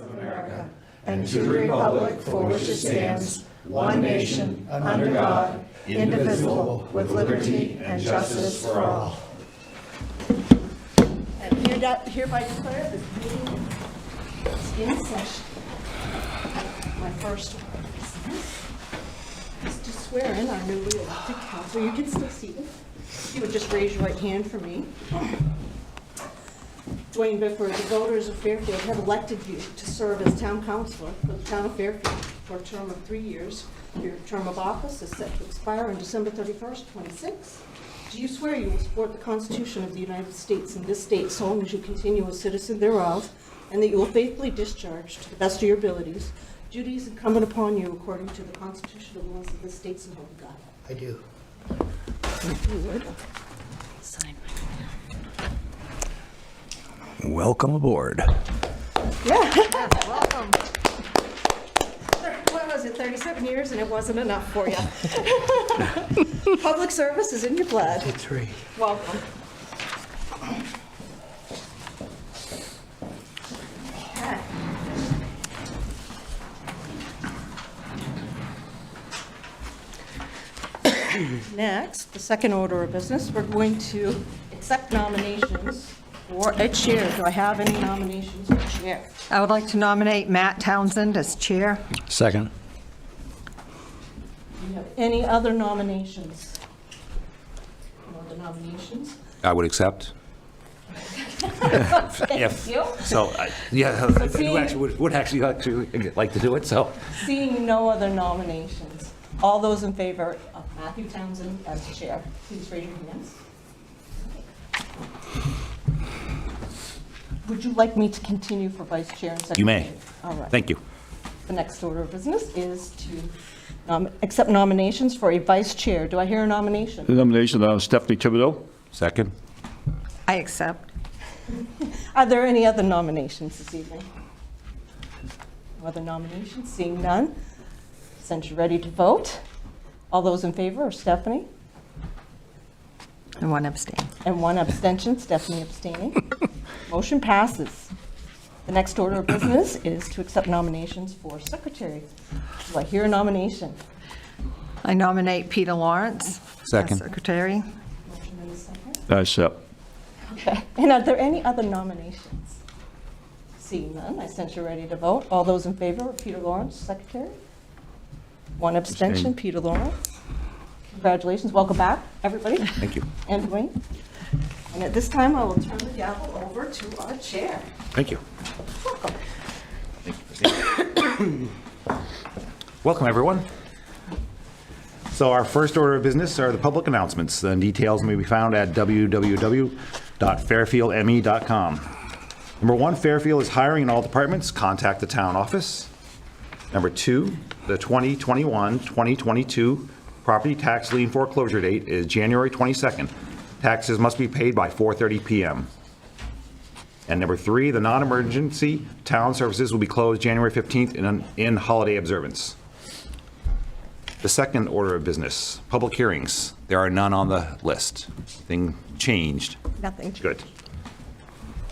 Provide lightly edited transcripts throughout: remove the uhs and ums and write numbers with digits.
of America, and to the republic for which it stands, one nation, under God, indivisible, with liberty and justice for all. And hereby declare this meeting is in session. My first order of business is to swear in our newly elected council. You can still see them. You would just raise your right hand for me. Dwayne Bifford, the voters of Fairfield have elected you to serve as town councilor for the town of Fairfield for a term of 3 years. Your term of office is set to expire on December 31st, 26. Do you swear you will support the Constitution of the United States and this state so long as you continue a citizen thereof, and that you will faithfully discharge to the best of your abilities duties incumbent upon you according to the Constitution of the laws of this state, so help you God? I do. If you would, sign Welcome aboard. Yeah. Welcome. What was it, 37 years, and it wasn't enough for you. Public service is in your blood. 3. Welcome. Okay. Next, the second order of business, we're going to accept nominations for a chair. Do I have any nominations for chair? I would like to nominate Matt Townsend as chair. Second. Do you have any other nominations? No other nominations? I would accept. Thank you. So, yeah, I seeing- do actually would actually like to do it, so. Seeing no other nominations, all those in favor of Matthew Townsend as chair, please raise your hands. Would you like me to continue for vice chair and secretary? You may. All right. Thank you. The next order of business is to accept nominations for a vice chair. Do I hear a nomination? The nomination of Stephanie Thibodeau. Second. I accept. Are there any other nominations this evening? No other nominations? Seeing none, since you're ready to vote, all those in favor are Stephanie, And one abstain. and one abstention, Stephanie abstaining. Motion passes. The next order of business is to accept nominations for secretary. Do I hear a nomination? I nominate Peter Lawrence Second. as secretary. Motion and a second. Accept. Okay. And are there any other nominations? Seeing none, I sense you're ready to vote. All those in favor of Peter Lawrence, secretary? One abstention, Abstain. Peter Lawrence. Congratulations. Welcome back, everybody. Thank you. And Dwayne. And at this time, I will turn the gavel over to our chair. Thank you. Welcome. Welcome, everyone. So our first order of business are the public announcements. The details may be found at www.fairfieldme.com. Number 1, Fairfield is hiring in all departments. Contact the town office. Number 2, the 2021-2022 property tax lien foreclosure date is January 22nd. Taxes must be paid by 4:30 p.m. And number 3, the non-emergency town services will be closed January 15th in holiday observance. The second order of business, public hearings. There are none on the list. Thing changed. Nothing. Good.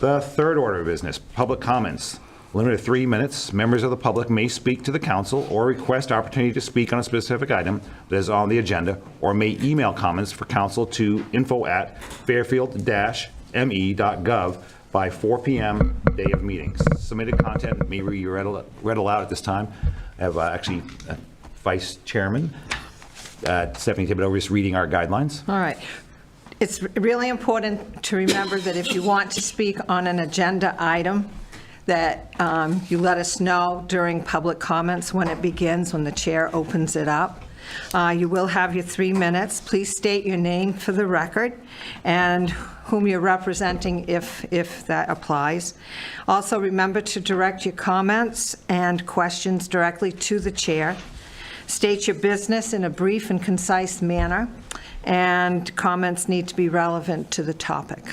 The third order of business, public comments. Limited to 3 minutes. Members of the public may speak to the council or request opportunity to speak on a specific item that is on the agenda, or may email comments for council to info@fairfield-me.gov by 4 p.m. day of meetings. Submitted content may be read aloud at this time. I have actually Vice Chairman Stephanie Thibodeau just reading our guidelines. All right. It's really important to remember that if you want to speak on an agenda item, that you let us know during public comments when it begins, when the chair opens it up. You will have your 3 minutes. Please state your name for the record and whom you're representing if that applies. Also, remember to direct your comments and questions directly to the chair. State your business in a brief and concise manner, and comments need to be relevant to the topic.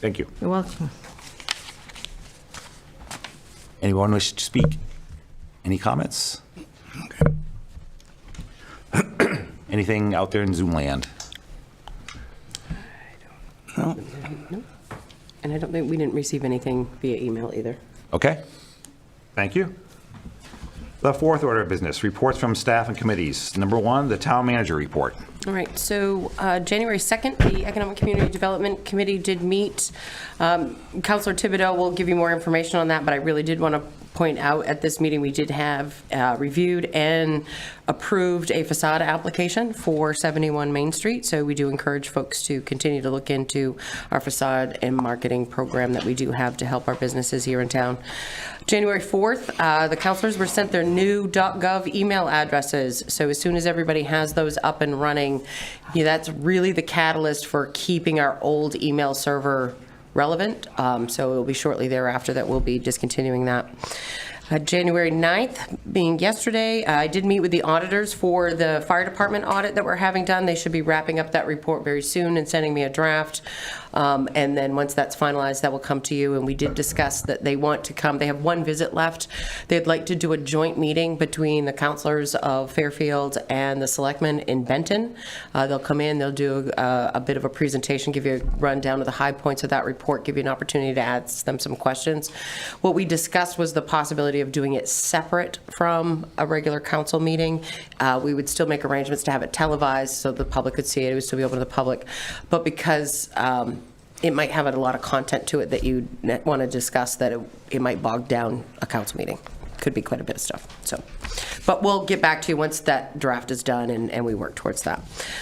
Thank you. You're welcome. Anyone wish to speak? Any comments? Anything out there in Zoom land? No. And I don't think, we didn't receive anything via email either. Okay? Thank you. The fourth order of business, reports from staff and committees. Number one, the town manager report. All right, so January 2nd, the Economic Community Development Committee did meet. Councilor Thibodeau will give you more information on that, but I really did want to point out at this meeting, we did have reviewed and approved a facade application for 71 Main Street. So we do encourage folks to continue to look into our facade and marketing program that we do have to help our businesses here in town. January 4th, the councilors were sent their new .gov email addresses. So as soon as everybody has those up and running, that's really the catalyst for keeping our old email server relevant. So it will be shortly thereafter that we'll be discontinuing that. January 9th, being yesterday, I did meet with the auditors for the fire department audit that we're having done. They should be wrapping up that report very soon and sending me a draft. And then once that's finalized, that will come to you. And we did discuss that they want to come. They have one visit left. They'd like to do a joint meeting between the councilors of Fairfield and the selectmen in Benton. They'll come in, they'll do a bit of a presentation, give you a rundown of the high points of that report, give you an opportunity to ask them some questions. What we discussed was the possibility of doing it separate from a regular council meeting. We would still make arrangements to have it televised so the public could see it. It would still be open to the public. But because it might have a lot of content to it that you want to discuss, that it might bog down a council meeting. Could be quite a bit of stuff. So, but we'll get back to you once that draft is done and we work towards that.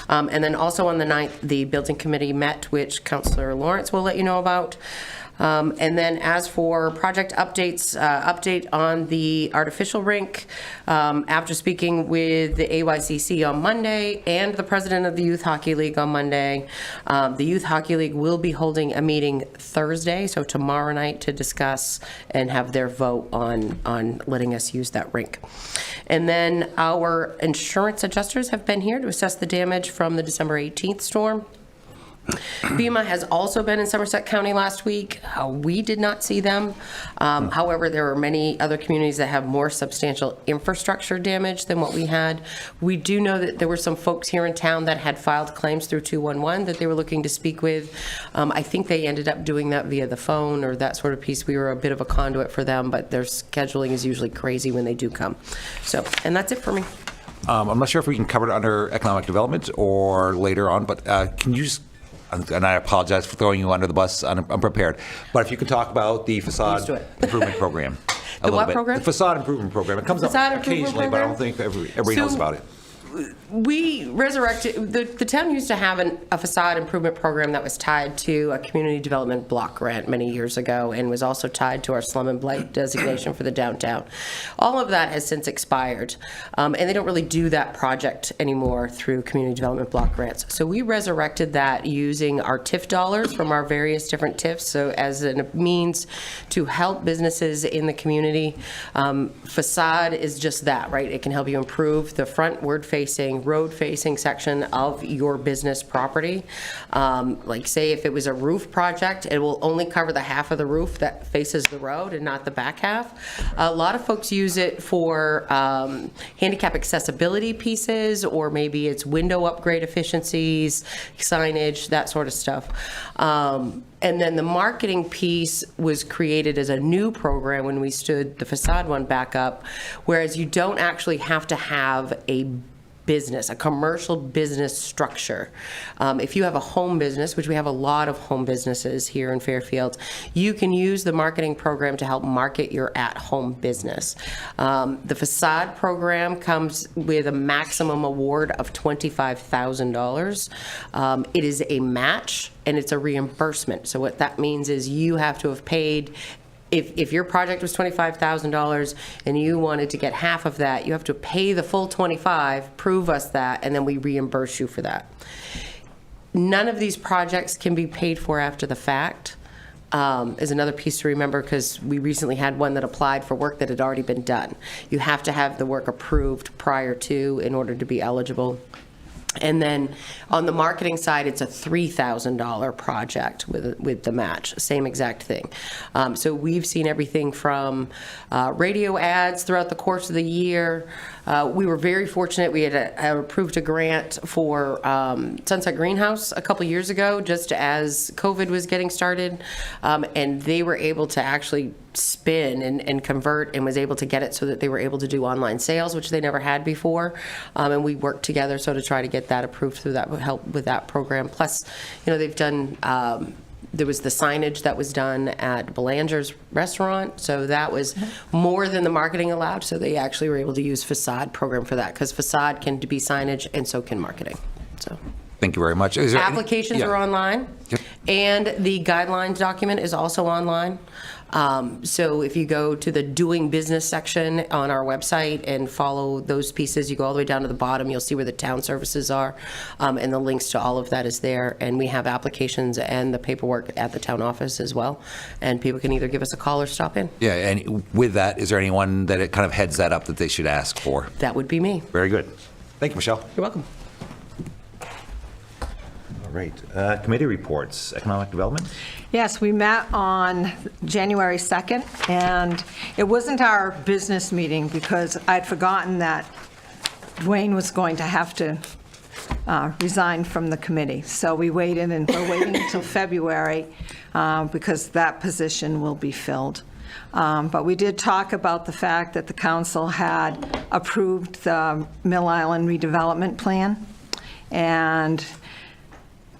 And then also on the 9th, the building committee met, which Councillor Lawrence will let you know about. And then as for project updates, update on the artificial rink, after speaking with the AYCC on Monday and the president of the Youth Hockey League on Monday, the Youth Hockey League will be holding a meeting Thursday, so tomorrow night, to discuss and have their vote on letting us use that rink. And then our insurance adjusters have been here to assess the damage from the December 18th storm. FEMA has also been in Somerset County last week. We did not see them. However, there are many other communities that have more substantial infrastructure damage than what we had. We do know that there were some folks here in town that had filed claims through 211 that they were looking to speak with. I think they ended up doing that via the phone or that sort of piece. We were a bit of a conduit for them, but their scheduling is usually crazy when they do come. So, and that's it for me. I'm not sure if we can cover it under economic development or later on, but can you just, and I apologize for throwing you under the bus, unprepared, but if you could talk about the facade improvement program. The what program? The facade improvement program. It comes up occasionally, but I don't think everybody knows about it. We resurrected, the town used to have a facade improvement program that was tied to a community development block grant many years ago and was also tied to our slum and blight designation for the downtown. All of that has since expired, and they don't really do that project anymore through community development block grants. So we resurrected that using our TIF dollars from our various different TIFs, so as a means to help businesses in the community. Facade is just that, right? It can help you improve the frontward-facing, road-facing section of your business property. Like say if it was a roof project, it will only cover the half of the roof that faces the road and not the back half. A lot of folks use it for handicap accessibility pieces, or maybe it's window upgrade efficiencies, signage, that sort of stuff. And then the marketing piece was created as a new program when we stood the facade one back up, whereas you don't actually have to have a business, a commercial business structure. If you have a home business, which we have a lot of home businesses here in Fairfield, you can use the marketing program to help market your at-home business. The facade program comes with a maximum award of $25,000. It is a match and it's a reimbursement. So what that means is you have to have paid. If your project was $25,000 and you wanted to get half of that, you have to pay the full 25, prove us that, and then we reimburse you for that. None of these projects can be paid for after the fact, is another piece to remember, because we recently had one that applied for work that had already been done. You have to have the work approved prior to in order to be eligible. And then on the marketing side, it's a $3,000 project with the match, same exact thing. So we've seen everything from radio ads throughout the course of the year. We were very fortunate. We had approved a grant for Sunset Greenhouse a couple years ago, just as COVID was getting started, and they were able to actually spin and convert, and was able to get it so that they were able to do online sales, which they never had before. And we worked together to try to get that approved through that, help with that program. Plus, they've done, there was the signage that was done at Belanger's restaurant, so that was more than the marketing allowed, so they actually were able to use facade program for that, because facade can be signage and so can marketing. So Thank you very much. Is there any- applications Yeah. are online, Yep. and the guidelines document is also online. So if you go to the doing business section on our website and follow those pieces, you go all the way down to the bottom, you'll see where the town services are, and the links to all of that is there. And we have applications and the paperwork at the town office as well, and people can either give us a call or stop in. Yeah, and with that, is there anyone that it kind of heads that up that they should ask for? That would be me. Very good. Thank you, Michelle. You're welcome. All right. Committee reports. Economic Development? Yes, we met on January 2nd, and it wasn't our business meeting because I'd forgotten that Dwayne was going to have to resign from the committee. So we waited, and we're waiting until February because that position will be filled. But we did talk about the fact that the council had approved the Mill Island redevelopment plan and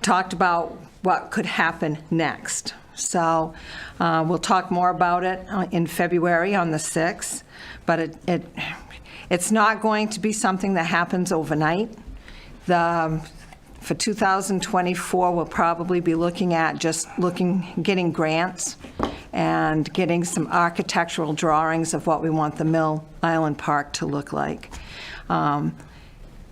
talked about what could happen next. So we'll talk more about it in February on the 6th, but it's not going to be something that happens overnight. For 2024, we'll probably be looking at getting grants and getting some architectural drawings of what we want the Mill Island Park to look like.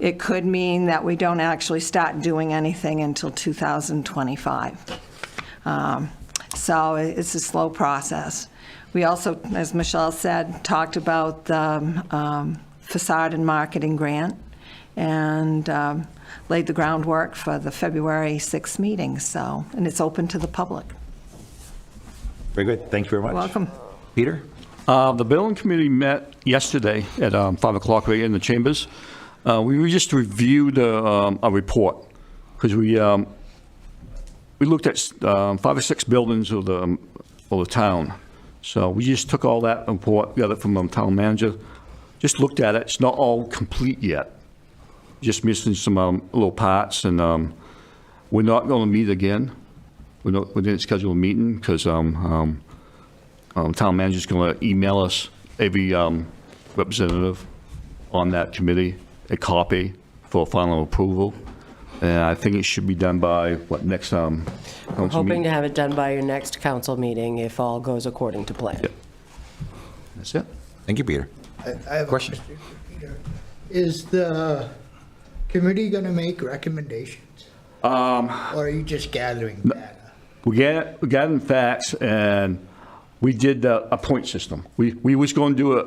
It could mean that we don't actually start doing anything until 2025. So it's a slow process. We also, as Michelle said, talked about the facade and marketing grant and laid the groundwork for the February 6th meeting. So, and it's open to the public. Very good. Thank you very much. Welcome. Peter? The Building Committee met yesterday at 5 o'clock right in the chambers. We just reviewed a report because we looked at 5 or 6 buildings of the town. So we just took all that report, got it from the town manager, just looked at it. It's not all complete yet. Just missing some little parts, and we're not going to meet again. We didn't schedule a meeting because town manager's going to email us every representative on that committee a copy for final approval. And I think it should be done by, next council Hoping to meeting? have it done by your next council meeting if all goes according to plan. Yep. That's it. Thank you, Peter. I have Question. a question for Peter. Is the committee going to make recommendations? Or are you just gathering data? We gathered facts, and we did a point system. We was going to do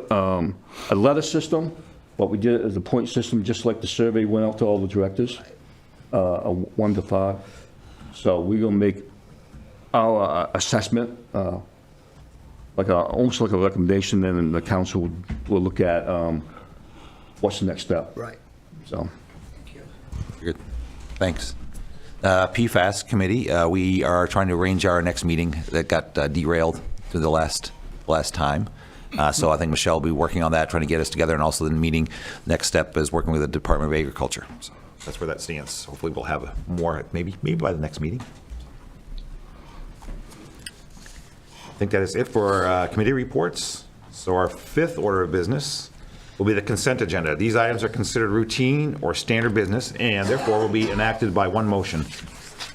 a letter system, but we did it as a point system, just like the survey went out to all the directors, a 1 to 5. So we're going to make our assessment, almost like a recommendation, and then the council will look at what's the next step. Right. So. Good. Thanks. PFAS Committee, we are trying to arrange our next meeting that got derailed to the last time. So I think Michelle will be working on that, trying to get us together, and also the meeting, next step is working with the Department of Agriculture. So that's where that stands. Hopefully we'll have more, maybe by the next meeting. I think that is it for committee reports. So our 5th order of business will be the consent agenda. These items are considered routine or standard business and therefore will be enacted by one motion.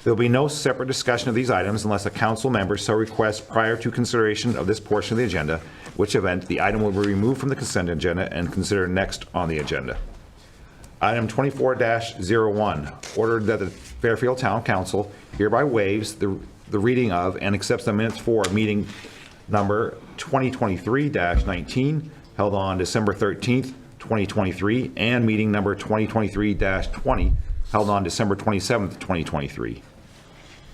There will be no separate discussion of these items unless a council member so requests prior to consideration of this portion of the agenda, which event the item will be removed from the consent agenda and considered next on the agenda. Item 24-01, ordered that the Fairfield Town Council hereby waives the reading of and accepts the minutes for meeting number 2023-19 held on December 13th, 2023, and meeting number 2023-20 held on December 27th, 2023.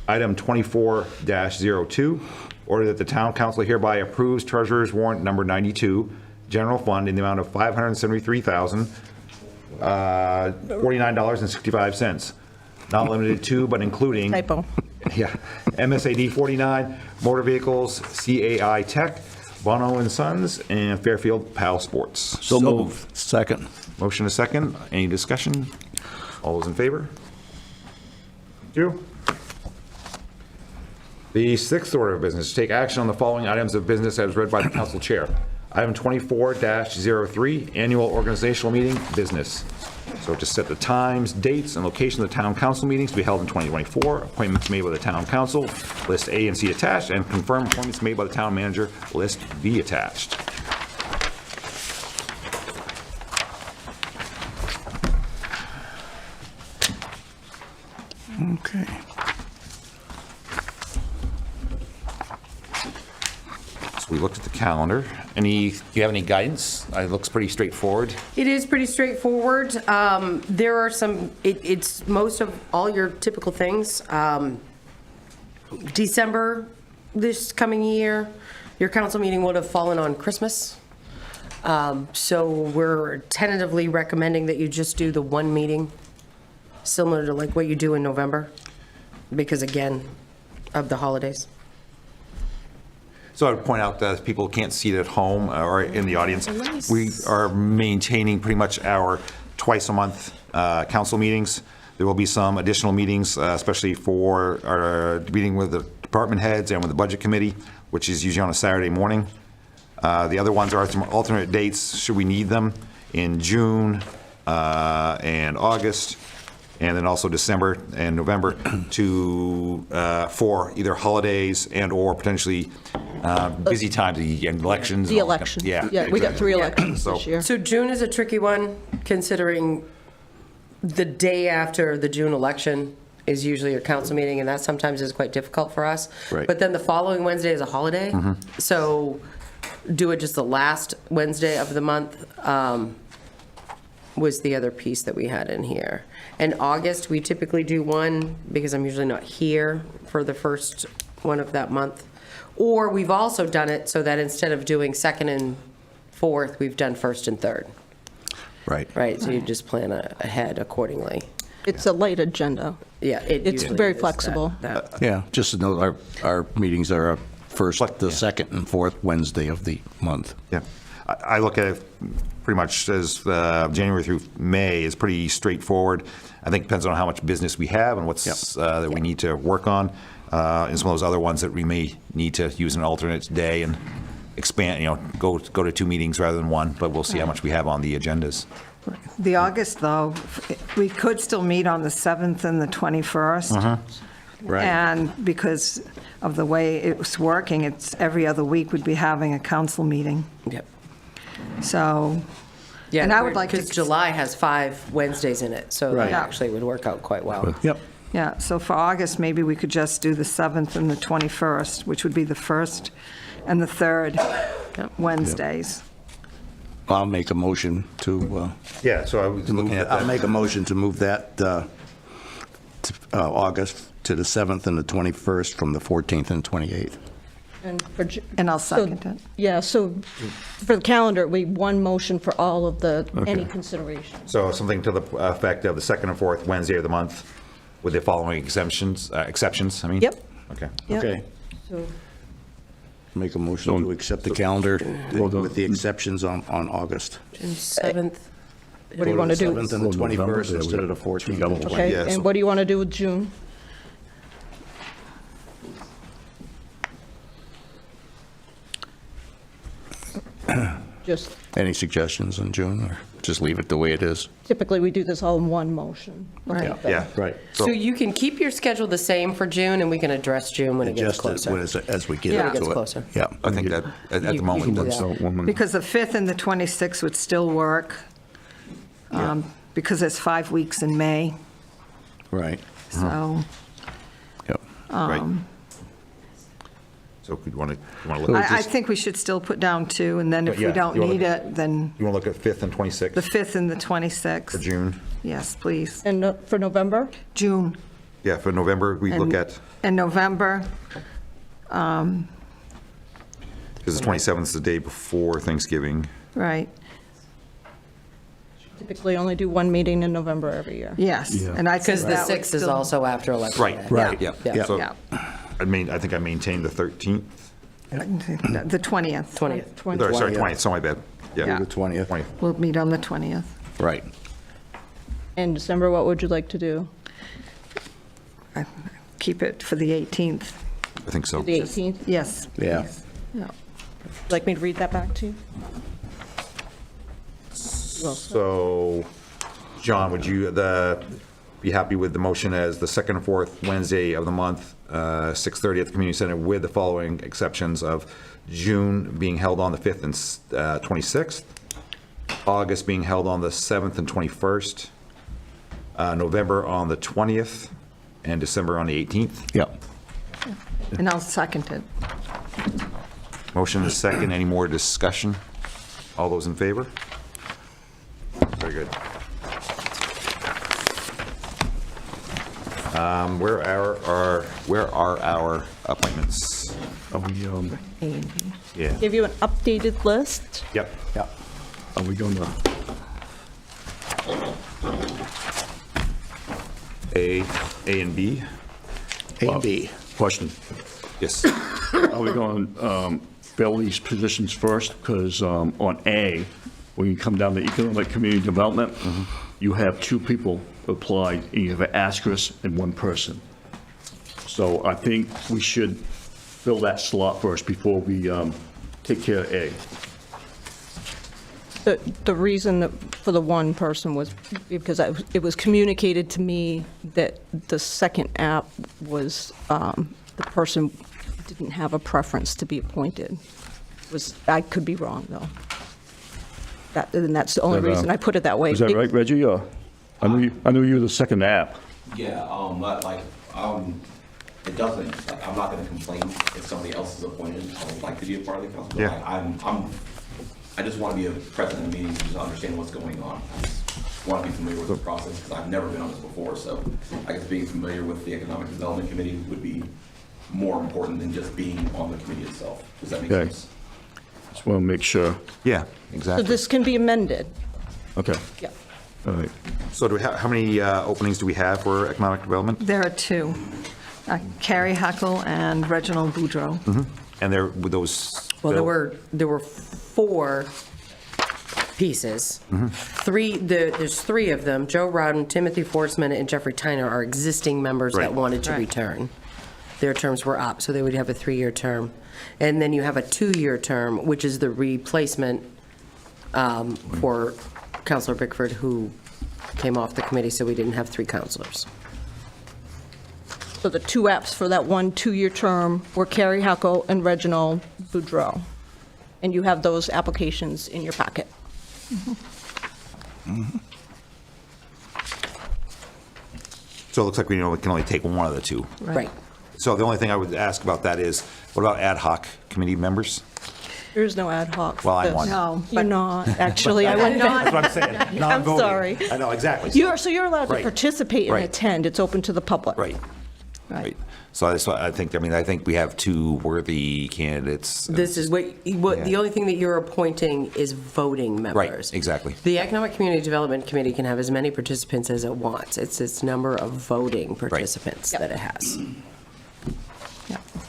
Item 24-02, order that the town council hereby approves treasurer's warrant number 92, general fund in the amount of $573,049.65, not limited to, but including. Typo. Yeah, MSAD 49, motor vehicles, CAI Tech, Bono and Sons, and Fairfield Pal Sports. So moved. Second. Motion a second. Any discussion? All those in favor? Thank you. The sixth order of business, to take action on the following items of business as read by the council chair. Item 24-03, annual organizational meeting, business. So to set the times, dates, and location of the town council meetings to be held in 2024, appointments made by the town council, list A and C attached, and confirm appointments made by the town manager, list B attached. Okay. So we looked at the calendar. Do you have any guidance? It looks pretty straightforward. It is pretty straightforward. There are some, it's most of all your typical things. December this coming year, your council meeting would have fallen on Christmas. So we're tentatively recommending that you just do the one meeting, similar to like what you do in November, because again, of the holidays. So I would point out that if people can't see it at home or in the audience, we are maintaining pretty much our twice a month council meetings. There will be some additional meetings, especially for our meeting with the department heads and with the budget committee, which is usually on a Saturday morning. The other ones are some alternate dates, should we need them, in June and August, and then also December and November for either holidays and or potentially busy times, the elections. The and all that. election. Yeah. We got 3 elections So- this year. So June is a tricky one, considering the day after the June election is usually your council meeting, and that sometimes is quite difficult for us. Right. But then the following Wednesday is a holiday, so do it just the last Wednesday of the month was the other piece that we had in here. In August, we typically do one, because I'm usually not here for the first one of that month. Or we've also done it so that instead of doing second and fourth, we've done first and third. Right. Right, so you just plan ahead accordingly. It's a light agenda. Yeah, it It's usually very is flexible. that. Yeah, just to know, our meetings are first, the second and fourth Wednesday of the month. Yeah. I look at it pretty much as January through May is pretty straightforward. I think it depends on how much business we have and what's that we need to work on. And some of those other ones that we may need to use an alternate day and expand, go to 2 meetings rather than 1, but we'll see how much we have on the agendas. The August, though, we could still meet on the 7th and the 21st. Right. And because of the way it's working, it's every other week we'd be having a council meeting. Yep. So, Yeah, and I would like to. because July has 5 Wednesdays in it, so Right. that actually would work out quite well. Yep. Yeah, so for August, maybe we could just do the 7th and the 21st, which would be the 1st and the 3rd Wednesdays. I'll make a motion to, Yeah, so I was looking at I'll that. make a motion to move that to August to the 7th and the 21st from the 14th and 28th. And I'll second it. Yeah, so for the calendar, we one motion for all of any consideration. So something to the effect of the second and fourth Wednesday of the month with the following exceptions, I mean? Yep. Okay. Yep. Okay. So Make a motion to accept the calendar with the exceptions on August. June 7th. what do you want to do? 7th and the 21st instead of the 14th. Okay, Yeah, so- and what do you want to do with June? Just Any suggestions on June, or just leave it the way it is? typically, we do this all in one motion. Right. Yeah. Right. So you can keep your schedule the same for June, and we can address June when it gets Just closer. as we get Yeah. into it. When it gets closer. Yeah. I think that at the You moment, can do that's, that. Because the 5th and the 26th would still work, because there's 5 weeks in May, Right. so. Yep. right. So if you want to look at I think we should still put down 2, and then if we Yeah, don't you wanna- need it, then You want to look at 5th and 26th the 5th and the for 26th. June? Yes, please. And for November? June Yeah, for November, we look at, and November. because the 27th is the day before Thanksgiving. Right, Typically only do one meeting in November every year. yes. Yeah. And I think Because the that would 6th is still- also after election Right, day. right, yeah. Yeah. So, Yeah, I think I maintained the 13th. the 20th. 20th. Sorry, 20th. 20th, so my bad. Yeah. The 20th. 20th. We'll meet on the 20th. Right. In December, what would you like to do? Keep it for the 18th. I think so. The 18th? Yes. Yeah. please. Yeah. Like me to read that back to you? So, John, would you be happy with the motion as the second and fourth Wednesday of the month, 6:30 at the community center, with the following exceptions of June being held on the 5th and 26th, August being held on the 7th and 21st, November on the 20th, and December on the 18th? Yeah. And I'll second it. Motion is second. Any more discussion? All those in favor? Very good. Where are our appointments? Are we, A and B. Yeah. Give you an updated list. Yep. Yeah. are we going to, A and B? A and B. question? Yes. Are we going to fill these positions first? Because on A, when you come down to economic community development, you have 2 people applied, and you have an asterisk and 1 person. So I think we should fill that slot first before we take care of A. The reason that for the one person was because it was communicated to me that the second app was, the person didn't have a preference to be appointed. I could be wrong, though. And that's the only Is that, reason I put it that way. Is that right, Reggie? Or I knew you were the second app. Yeah, it doesn't, like, I'm not gonna complain if somebody else is appointed. I would like to be a part of the council. but Yeah. I just wanna be a present in the meeting, just understand what's going on. I just wanna be familiar with the process, because I've never been on this before, so I guess being familiar with the Economic Development Committee would be more important than just being on the committee itself. Does that make Okay. sense? Just want to make sure. Yeah, So exactly. this can be amended. Okay, Yeah. all right. So do we how many openings do we have for economic development? There are 2, Carrie Huckle and Reginald Boudreau. And there, with those. Well, filled? there were 4 pieces. There's 3 of them. Joe Rowden, Timothy Forsman, and Jeffrey Tyner are existing members Right. that wanted to Right. return. Their terms were up, so they would have a 3-year term. And then you have a 2-year term, which is the replacement for Counselor Bickford, who came off the committee, so we didn't have 3 counselors. So the 2 apps for that 1 2-year term were Carrie Huckle and Reginald Boudreau. And you have those applications in your packet. So it looks like we can only take one of the 2. Right. So the only thing I would ask about that is, what about ad hoc committee members? There is no ad hoc. Well, I'm for this. one. No, You're not, actually. I went That's what I'm saying. I'm sorry. I know, exactly. You're allowed to Right. participate and Right. attend. It's open to the public. Right, Right. right. So I think we have 2 worthy candidates. This is what, Yeah. the only thing that you're appointing is voting members. Right, exactly. The Economic Community Development Committee can have as many participants as it wants. It's its number of voting participants that it has.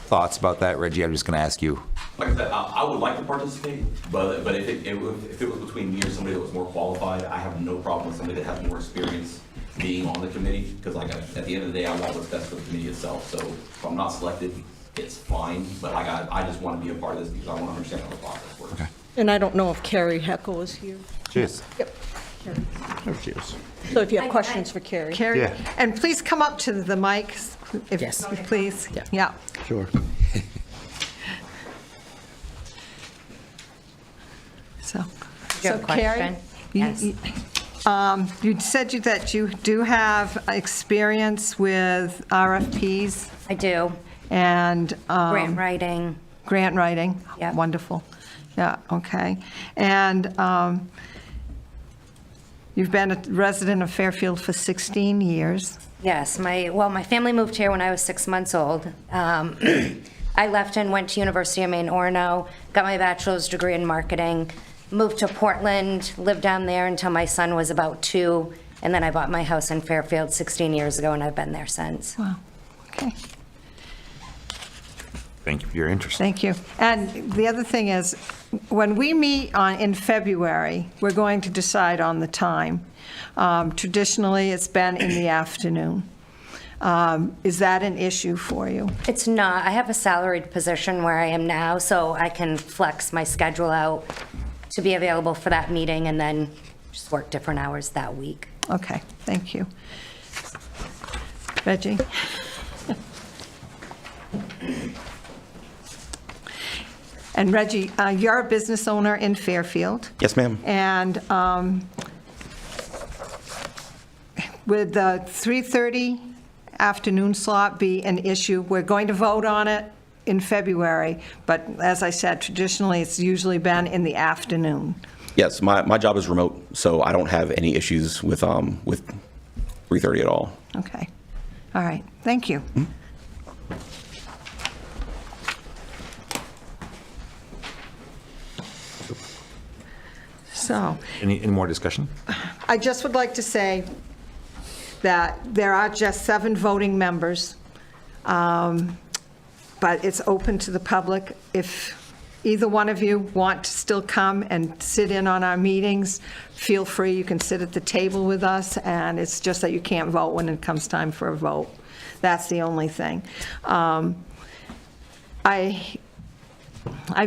Thoughts about that, Reggie? I'm just going to ask you. Like I said, I would like to participate, but if it was between me or somebody that was more qualified, I have no problem with somebody that has more experience being on the committee, because at the end of the day, I want what's best for the committee itself. So if I'm not selected, it's fine, but I just want to be a part of this because I want to understand how the process works. Okay. And I don't know if Carrie Heckle is here. Cheers. Yep. Oh, cheers. So if you have questions for Carrie. Carrie, Yeah. and please come up to the mic, if, Yes. please. Yeah. Yeah. Sure. So, You have a Carrie, question? you- Yes. you said that you do have experience with RFPs I do. and, Grant writing, Grant writing? Yep. Wonderful. Yeah, okay. And you've been a resident of Fairfield for 16 years. Yes, my family moved here when I was 6 months old. I left and went to University of Maine, Orono, got my bachelor's degree in marketing, moved to Portland, lived down there until my son was about 2, and then I bought my house in Fairfield 16 years ago, and I've been there since. Wow, okay. Thank you for your interest. Thank you. And the other thing is, when we meet in February, we're going to decide on the time. Traditionally, it's been in the afternoon. Is that an issue for you? It's not. I have a salaried position where I am now, so I can flex my schedule out to be available for that meeting and then just work different hours that week. Okay, thank you. Reggie? And Reggie, you're a business owner in Fairfield. Yes, ma'am. And would the 3:30 afternoon slot be an issue? We're going to vote on it in February, but as I said, traditionally, it's usually been in the afternoon. Yes, my job is remote, so I don't have any issues with 3:30 at all. Okay. All right. Thank you. So, Any more discussion? I just would like to say that there are just 7 voting members, but it's open to the public. If either one of you want to still come and sit in on our meetings, feel free. You can sit at the table with us, and it's just that you can't vote when it comes time for a vote. That's the only thing. I've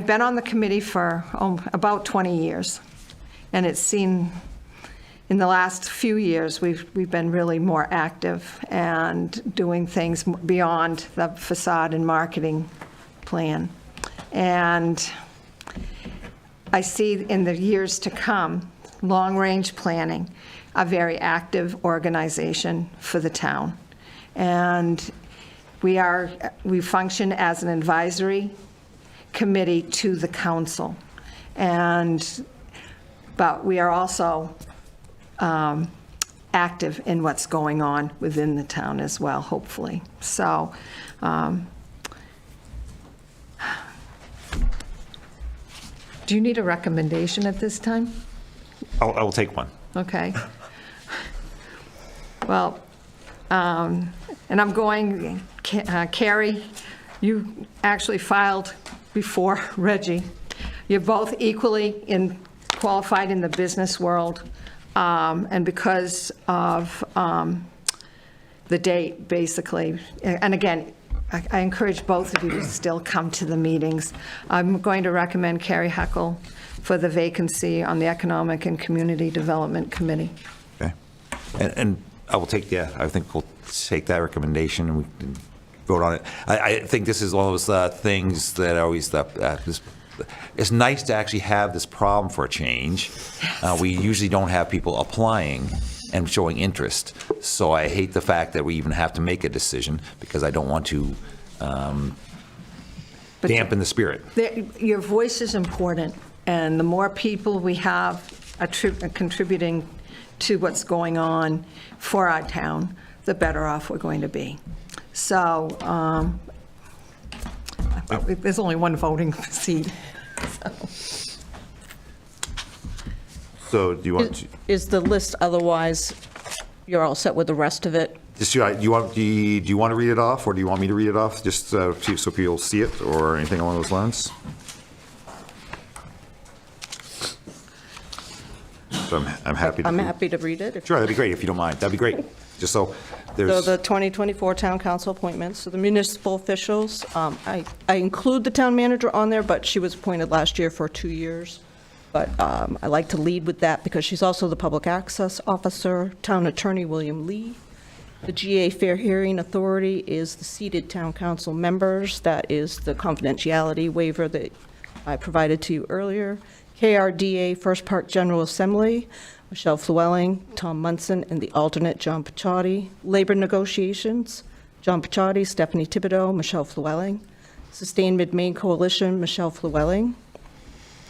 been on the committee for about 20 years, and it's seen, in the last few years, we've been really more active and doing things beyond the facade and marketing plan. And I see in the years to come, long-range planning, a very active organization for the town. And we function as an advisory committee to the council. But we are also active in what's going on within the town as well, hopefully. So, do you need a recommendation at this time? I will take one. Okay. Well, and I'm going, Carrie, you actually filed before Reggie. You're both equally qualified in the business world, and because of the date, basically, and again, I encourage both of you to still come to the meetings. I'm going to recommend Carrie Heckle for the vacancy on the Economic and Community Development Committee. Okay. And I will take I think we'll take that recommendation and we can vote on it. I think this is one of those things that always, it's nice to actually have this problem for a change. We usually don't have people applying and showing interest. So I hate the fact that we even have to make a decision because I don't want to dampen the spirit. Your voice is important, and the more people we have contributing to what's going on for our town, the better off we're going to be. So there's only one voting seat. So do you want to? Is the list otherwise, you're all set with the rest of it? Do you want to read it off, or do you want me to read it off, just so people see it, or anything along those lines? So I'm happy to. I'm happy to read it. Sure, that'd be great if you don't mind. That'd be great. Just so So there's. the 2024 town council appointments, so the municipal officials, I include the town manager on there, but she was appointed last year for 2 years. But I like to lead with that because she's also the public access officer, town attorney William Lee. The GA Fair Hearing Authority is the seated town council members. That is the confidentiality waiver that I provided to you earlier. KRDA First Park General Assembly, Michelle Flewelling, Tom Munson, and the alternate, John Paciotti. Labor Negotiations, John Paciotti, Stephanie Thibodeau, Michelle Flewelling. Sustained Mid-Maine Coalition, Michelle Flewelling.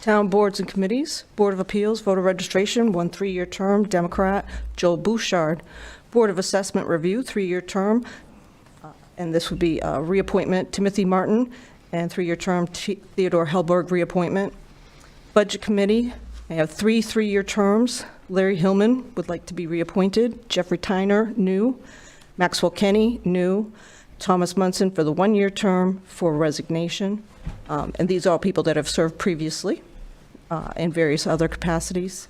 Town boards and committees, Board of Appeals, voter registration, 1 3-year term, Democrat, Joel Bouchard. Board of Assessment Review, 3-year term, and this would be reappointment, Timothy Martin, and 3-year term, Theodore Hellberg, reappointment. Budget Committee, I have 3 3-year terms. Larry Hillman would like to be reappointed. Jeffrey Tyner, new. Maxwell Kenny, new. Thomas Munson for the 1-year term for resignation. And these are all people that have served previously in various other capacities.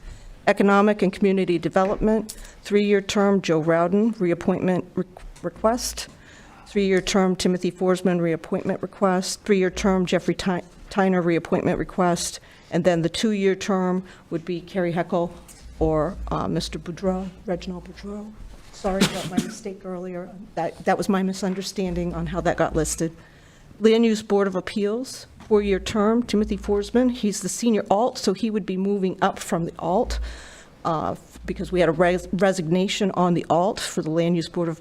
Economic and Community Development, 3-year term, Joe Rowden, reappointment request. 3-year term, Timothy Forsman, reappointment request. 3-year term, Jeffrey Tyner, reappointment request. And then the 2-year term would be Carrie Heckel or Mr. Boudreau, Reginald Boudreau. Sorry about my mistake earlier. That was my misunderstanding on how that got listed. Land Use Board of Appeals, 4-year term, Timothy Forsman. He's the senior alt, so he would be moving up from the alt because we had a resignation on the alt for the Land Use Board of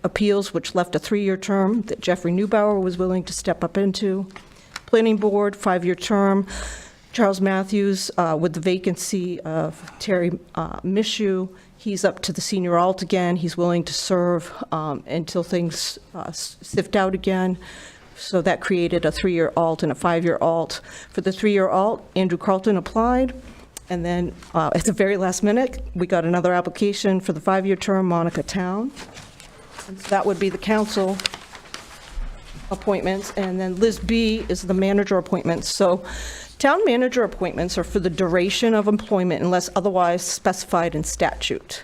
Appeals, which left a 3-year term that Jeffrey Neubauer was willing to step up into. Planning Board, 5-year term, Charles Matthews with the vacancy of Terry Mishu. He's up to the senior alt again. He's willing to serve until things sift out again. So that created a 3-year alt and a 5-year alt. For the 3-year alt, Andrew Carlton applied. And then at the very last minute, we got another application for the 5-year term, Monica Town. And so that would be the council appointments. And then Liz B is the manager appointments. So town manager appointments are for the duration of employment unless otherwise specified in statute.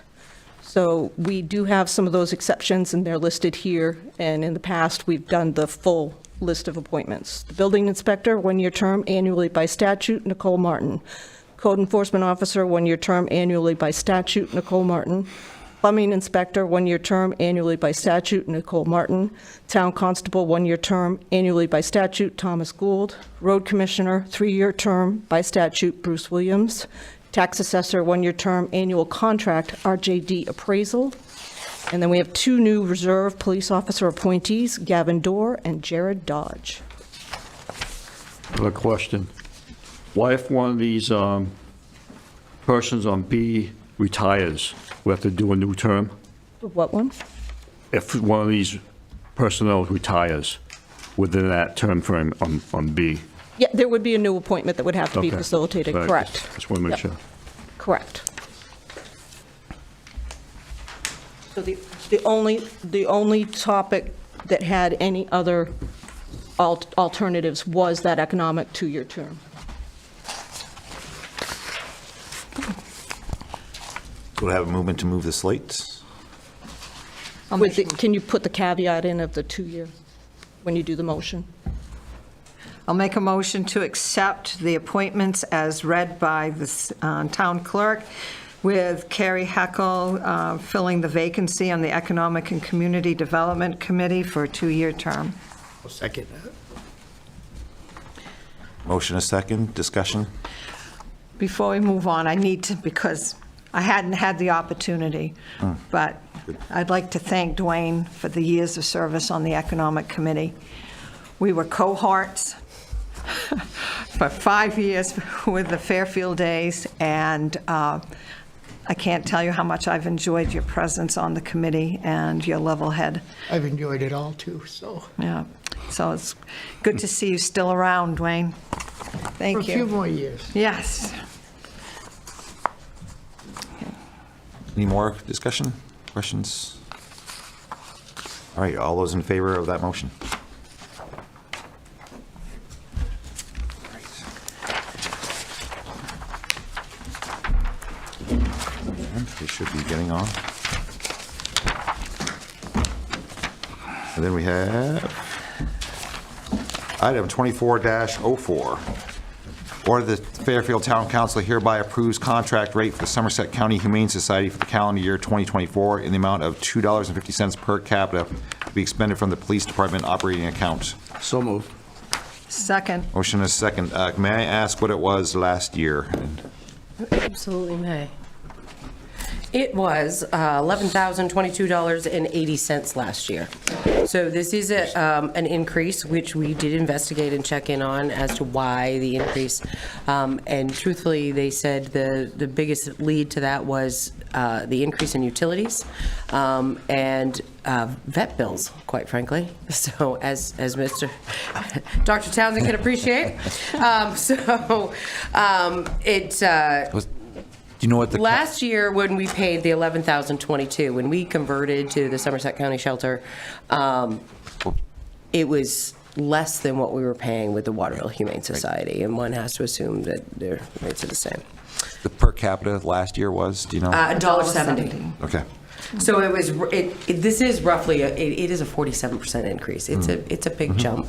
So we do have some of those exceptions, and they're listed here. And in the past, we've done the full list of appointments. The building inspector, 1-year term, annually by statute, Nicole Martin. Code enforcement officer, 1-year term, annually by statute, Nicole Martin. Plumbing inspector, 1-year term, annually by statute, Nicole Martin. Town constable, 1-year term, annually by statute, Thomas Gould. Road commissioner, 3-year term, by statute, Bruce Williams. Tax assessor, 1-year term, annual contract, RJD appraisal. And then we have 2 new reserve police officer appointees, Gavin Dorr and Jared Dodge. I have a question. Why if one of these persons on B retires, we have to do a new term? What one? If one of these personnel retires within that term frame on B? Yeah, there would be a new appointment that would have to be Okay. facilitated, Right. correct. Just want to make Yep. sure. Correct. So the only topic that had any other alternatives was that economic 2-year term. Do I have a movement to move the slate? Can you put the caveat in of the 2-year when you do the motion? I'll make a motion to accept the appointments as read by the town clerk, with Carrie Heckel filling the vacancy on the Economic and Community Development Committee for a 2-year term. I'll second that. Motion a second, discussion? Before we move on, I need to, because I hadn't had the opportunity, but I'd like to thank Dwayne for the years of service on the Economic Committee. We were cohorts for 5 years with the Fairfield days, and I can't tell you how much I've enjoyed your presence on the committee and your level head. I've enjoyed it all too, so. Yeah, so it's good to see you still around, Dwayne. Thank For a few you. more years. Yes. Any more discussion, questions? All right, all those in favor of that motion? We should be getting on. And then we have item 24-04. Order the Fairfield Town Council hereby approves contract rate for the Somerset County Humane Society for the calendar year 2024 in the amount of $2.50 per capita to be expended from the Police Department operating account. So moved. Second. Motion is second. May I ask what it was last year? Absolutely may. It was $11,022.80 last year. So this is an increase, which we did investigate and check in on as to why the increase. And truthfully, they said the biggest lead to that was the increase in utilities and vet bills, quite frankly. So as Mr. Dr. Townsend can appreciate. Do you know what the... Last year, when we paid the $11,022, when we converted to the Somerset County Shelter, it was less than what we were paying with the Waterville Humane Society, and one has to assume that their rates are the same. The per capita last year was, do you know? $1.70. Okay. So it was. This is roughly. It is a 47% increase. It's a big jump,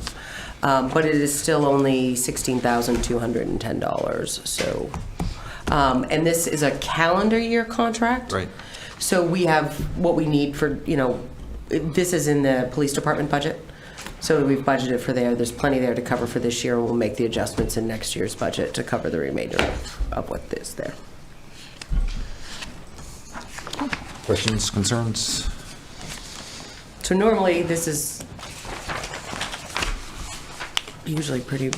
but it is still only $16,210. So. And this is a calendar year contract. Right. So we have what we need for, this is in the police department budget. So we've budgeted for there. There's plenty there to cover for this year, and we'll make the adjustments in next year's budget to cover the remainder of what is there. Questions, concerns? So normally, this is usually pretty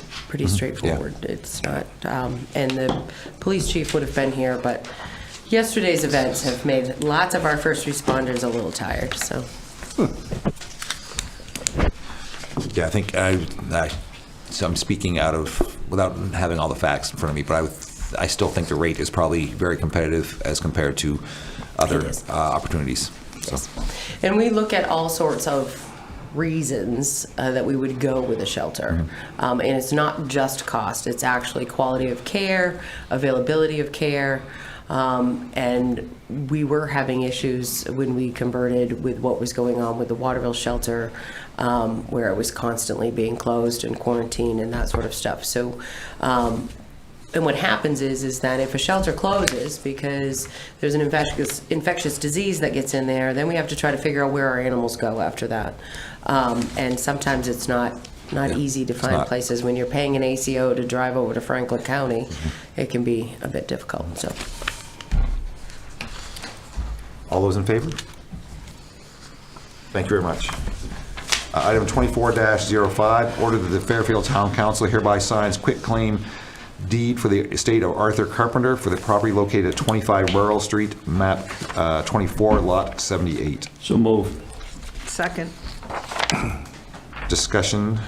straightforward. Yeah. It's not, and the police chief would have been here, but yesterday's events have made lots of our first responders a little tired, so. Yeah, I think so I'm speaking without having all the facts in front of me, but I still think the rate is probably very competitive as compared to other opportunities. Yes. So. And we look at all sorts of reasons that we would go with a shelter. And it's not just cost, it's actually quality of care, availability of care. And we were having issues when we converted with what was going on with the Waterville shelter, where it was constantly being closed and quarantined and that sort of stuff. So, and what happens is that if a shelter closes because there's an infectious disease that gets in there, then we have to try to figure out where our animals go after that. And sometimes it's not easy to find places. When you're paying an ACO to drive over to Franklin County, it can be a bit difficult. So, all those in favor? Thank you very much. Item 24-05, order that the Fairfield Town Council hereby signs quitclaim deed for the estate of Arthur Carpenter for the property located at 25 Burrell Street, map 24, lot 78. So moved. Second. Discussion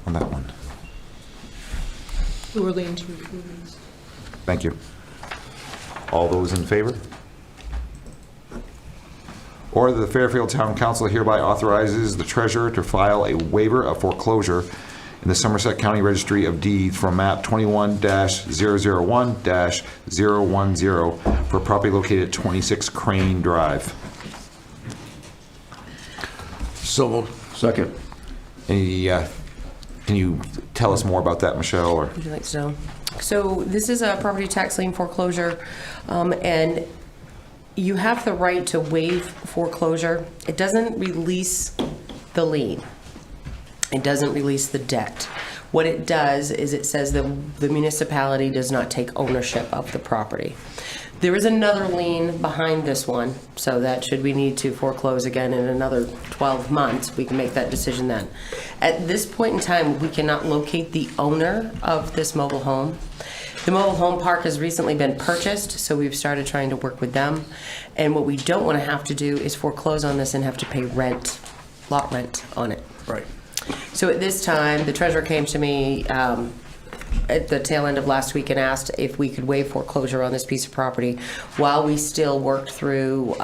on that one. Orleans Reviews. Thank you. All those in favor? Order that the Fairfield Town Council hereby authorizes the treasurer to file a waiver of foreclosure in the Somerset County Registry of Deeds from map 21-001-010 for property located at 26 Crane Drive. So moved. Second. Any, can you tell us more about that, Michelle? Or would you like to know? So this is a property tax lien foreclosure, and you have the right to waive foreclosure. It doesn't release the lien. It doesn't release the debt. What it does is it says that the municipality does not take ownership of the property. There is another lien behind this one, so that should we need to foreclose again in another 12 months, we can make that decision then. At this point in time, we cannot locate the owner of this mobile home. The mobile home park has recently been purchased, so we've started trying to work with them. And what we don't want to have to do is foreclose on this and have to pay rent, lot rent on it. Right. So at this time, the treasurer came to me at the tail end of last week and asked if we could waive foreclosure on this piece of property while we still worked through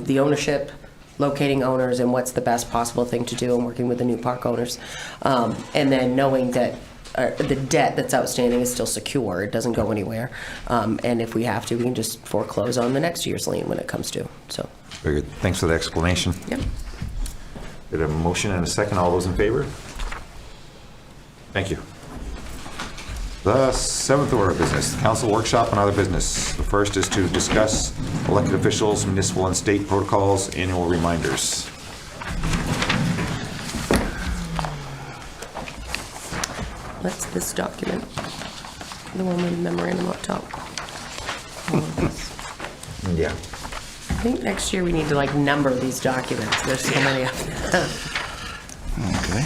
the ownership, locating owners, and what's the best possible thing to do, and working with the new park owners. And then knowing that the debt that's outstanding is still secure, it doesn't go anywhere. And if we have to, we can just foreclose on the next year's lien when it comes due. So. very good. Thanks for the explanation. Yep. Did a motion and a second. All those in favor? Thank you. The seventh order of business, council workshop and other business. The first is to discuss elected officials, municipal and state protocols, annual reminders. That's this document, the one with the memorandum up top. Yeah. think next year we need to like number these documents. There's so many of them. Okay.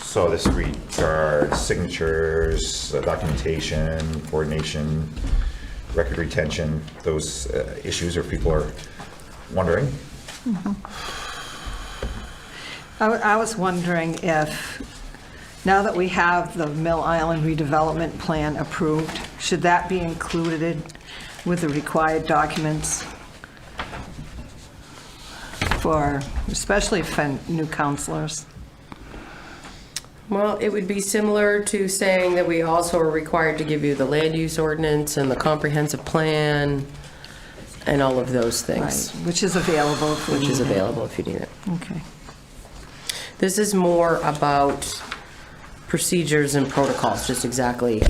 So this regards signatures, documentation, coordination, record retention, those issues, or people are wondering. I was wondering if, now that we have the Mill Island redevelopment plan approved, should that be included with the required documents for, especially for new counselors? Well, it would be similar to saying that we also are required to give you the land use ordinance and the comprehensive plan and all of those Right, things. which is available. if we Which is need it. available if you need it. Okay. This is more about procedures and protocols, just exactly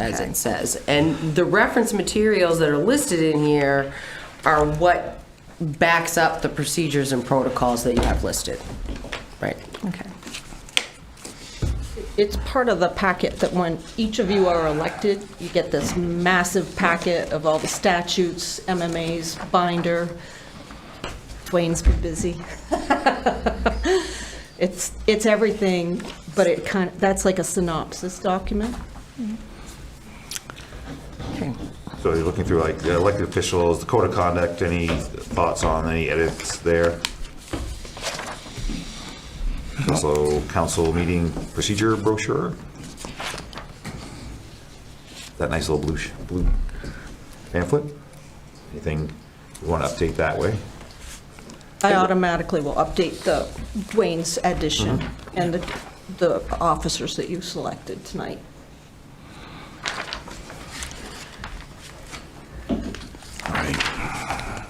as Okay. it says. And the reference materials that are listed in here are what backs up the procedures and protocols that you have listed. Right. Okay. It's part of the packet that when each of you are elected, you get this massive packet of all the statutes, MMAs, binder. Dwayne's been busy. It's everything, but it kind of, that's like a synopsis document. Okay. So you're looking through like the elected officials, the code of conduct, any thoughts on any edits there? Also, council meeting procedure brochure. That nice little blue pamphlet. Anything you want to update that way? I automatically will update the Dwayne's addition and the officers that you selected tonight. All right.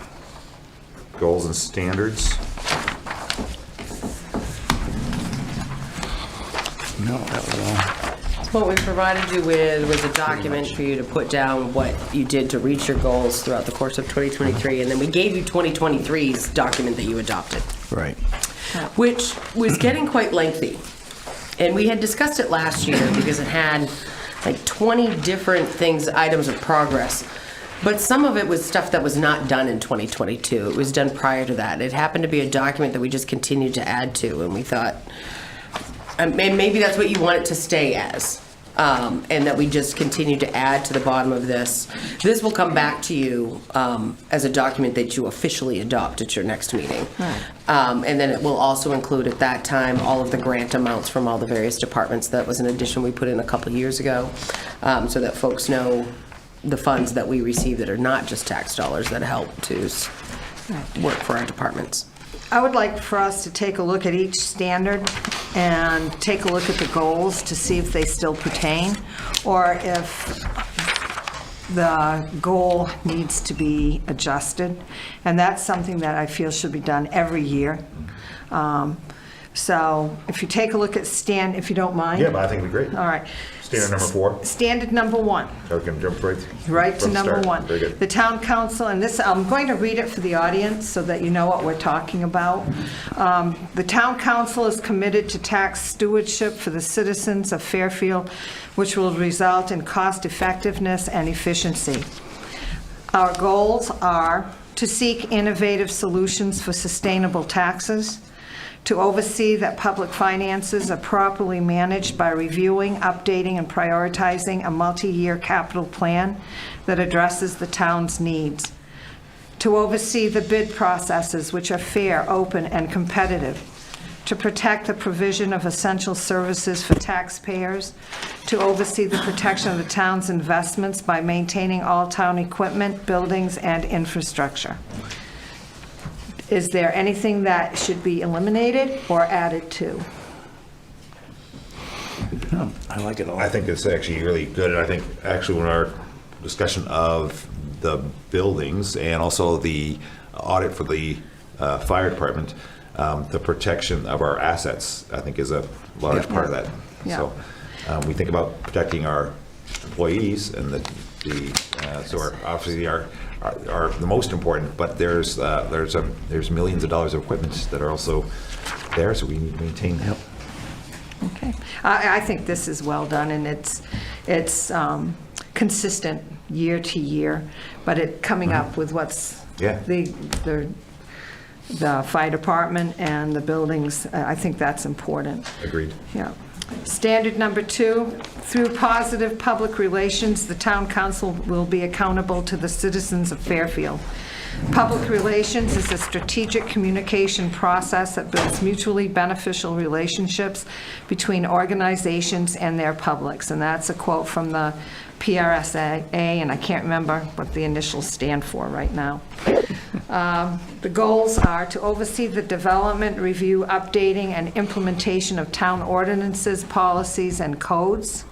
Goals and standards. No, that was all. What we provided you with was a document for you to put down what you did to reach your goals throughout the course of 2023, and then we gave you 2023's document that you adopted, Right. which was getting quite lengthy. And we had discussed it last year because it had like 20 different things, items of progress. But some of it was stuff that was not done in 2022. It was done prior to that. It happened to be a document that we just continued to add to, and we thought, and maybe that's what you want it to stay as, and that we just continue to add to the bottom of this. This will come back to you as a document that you officially adopt at your next meeting. And then it will also include at that time all of the grant amounts from all the various departments. That was an addition we put in a couple of years ago, so that folks know the funds that we receive that are not just tax dollars that help to work for our departments. I would like for us to take a look at each standard and take a look at the goals to see if they still pertain, or if the goal needs to be adjusted. And that's something that I feel should be done every year. So if you take a look at if you don't mind. Yeah, but I think it'd be great. All right. Standard number 4. Standard number 1. So we can jump right Right to from the number start. 1. Very good. The town council, and this, I'm going to read it for the audience so that you know what we're talking about. The town council is committed to tax stewardship for the citizens of Fairfield, which will result in cost effectiveness and efficiency. Our goals are to seek innovative solutions for sustainable taxes, to oversee that public finances are properly managed by reviewing, updating, and prioritizing a multi-year capital plan that addresses the town's needs, to oversee the bid processes which are fair, open, and competitive, to protect the provision of essential services for taxpayers, to oversee the protection of the town's investments by maintaining all town equipment, buildings, and infrastructure. Is there anything that should be eliminated or added to? No, I like it all. I think it's actually really good, and I think actually when our discussion of the buildings and also the audit for the fire department, the protection of our assets, I think is a large part of that. Yeah. So we think about protecting our employees and so obviously are the most important, but there's millions of dollars of equipment that are also there, so we need to maintain. Okay. Okay. I think this is well done, and it's consistent year to year, but it coming up with what's Yeah. the fire department and the buildings, I think that's important. Agreed. Yeah. Standard number 2, through positive public relations, the town council will be accountable to the citizens of Fairfield. Public relations is a strategic communication process that builds mutually beneficial relationships between organizations and their publics. And that's a quote from the PRSA, and I can't remember what the initials stand for right now. The goals are to oversee the development, review, updating, and implementation of town ordinances, policies, and codes,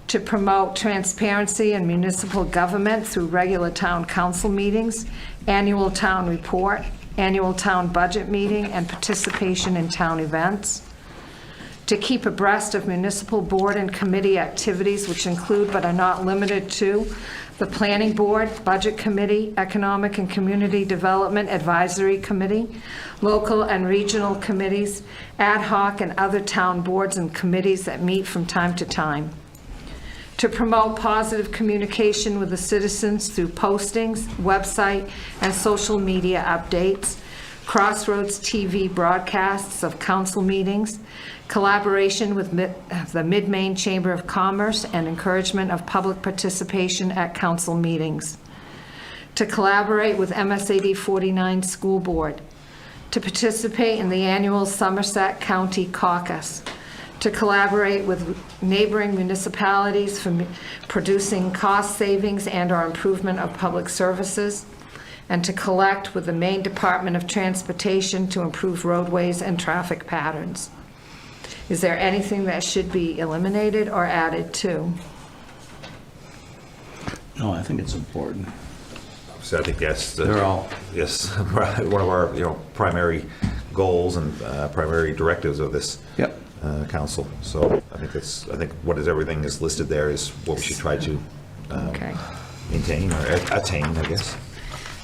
to promote transparency in municipal government through regular town council meetings, annual town report, annual town budget meeting, and participation in town events, to keep abreast of municipal board and committee activities, which include but are not limited to the Planning Board, Budget Committee, Economic and Community Development Advisory Committee, local and regional committees, ad hoc and other town boards and committees that meet from time to time, to promote positive communication with the citizens through postings, website, and social media updates, Crossroads TV broadcasts of council meetings, collaboration with the Mid-Maine Chamber of Commerce, and encouragement of public participation at council meetings, to collaborate with MSAD 49 School Board, to participate in the annual Somerset County Caucus, to collaborate with neighboring municipalities for producing cost savings and/or improvement of public services, and to collect with the Maine Department of Transportation to improve roadways and traffic patterns. Is there anything that should be eliminated or added to? No, I think it's important. So I think that's They're all- yes, one of our primary goals and primary directives of this Yep. council. So I think what is everything is listed there is what we should try to Okay. maintain or attain, I guess.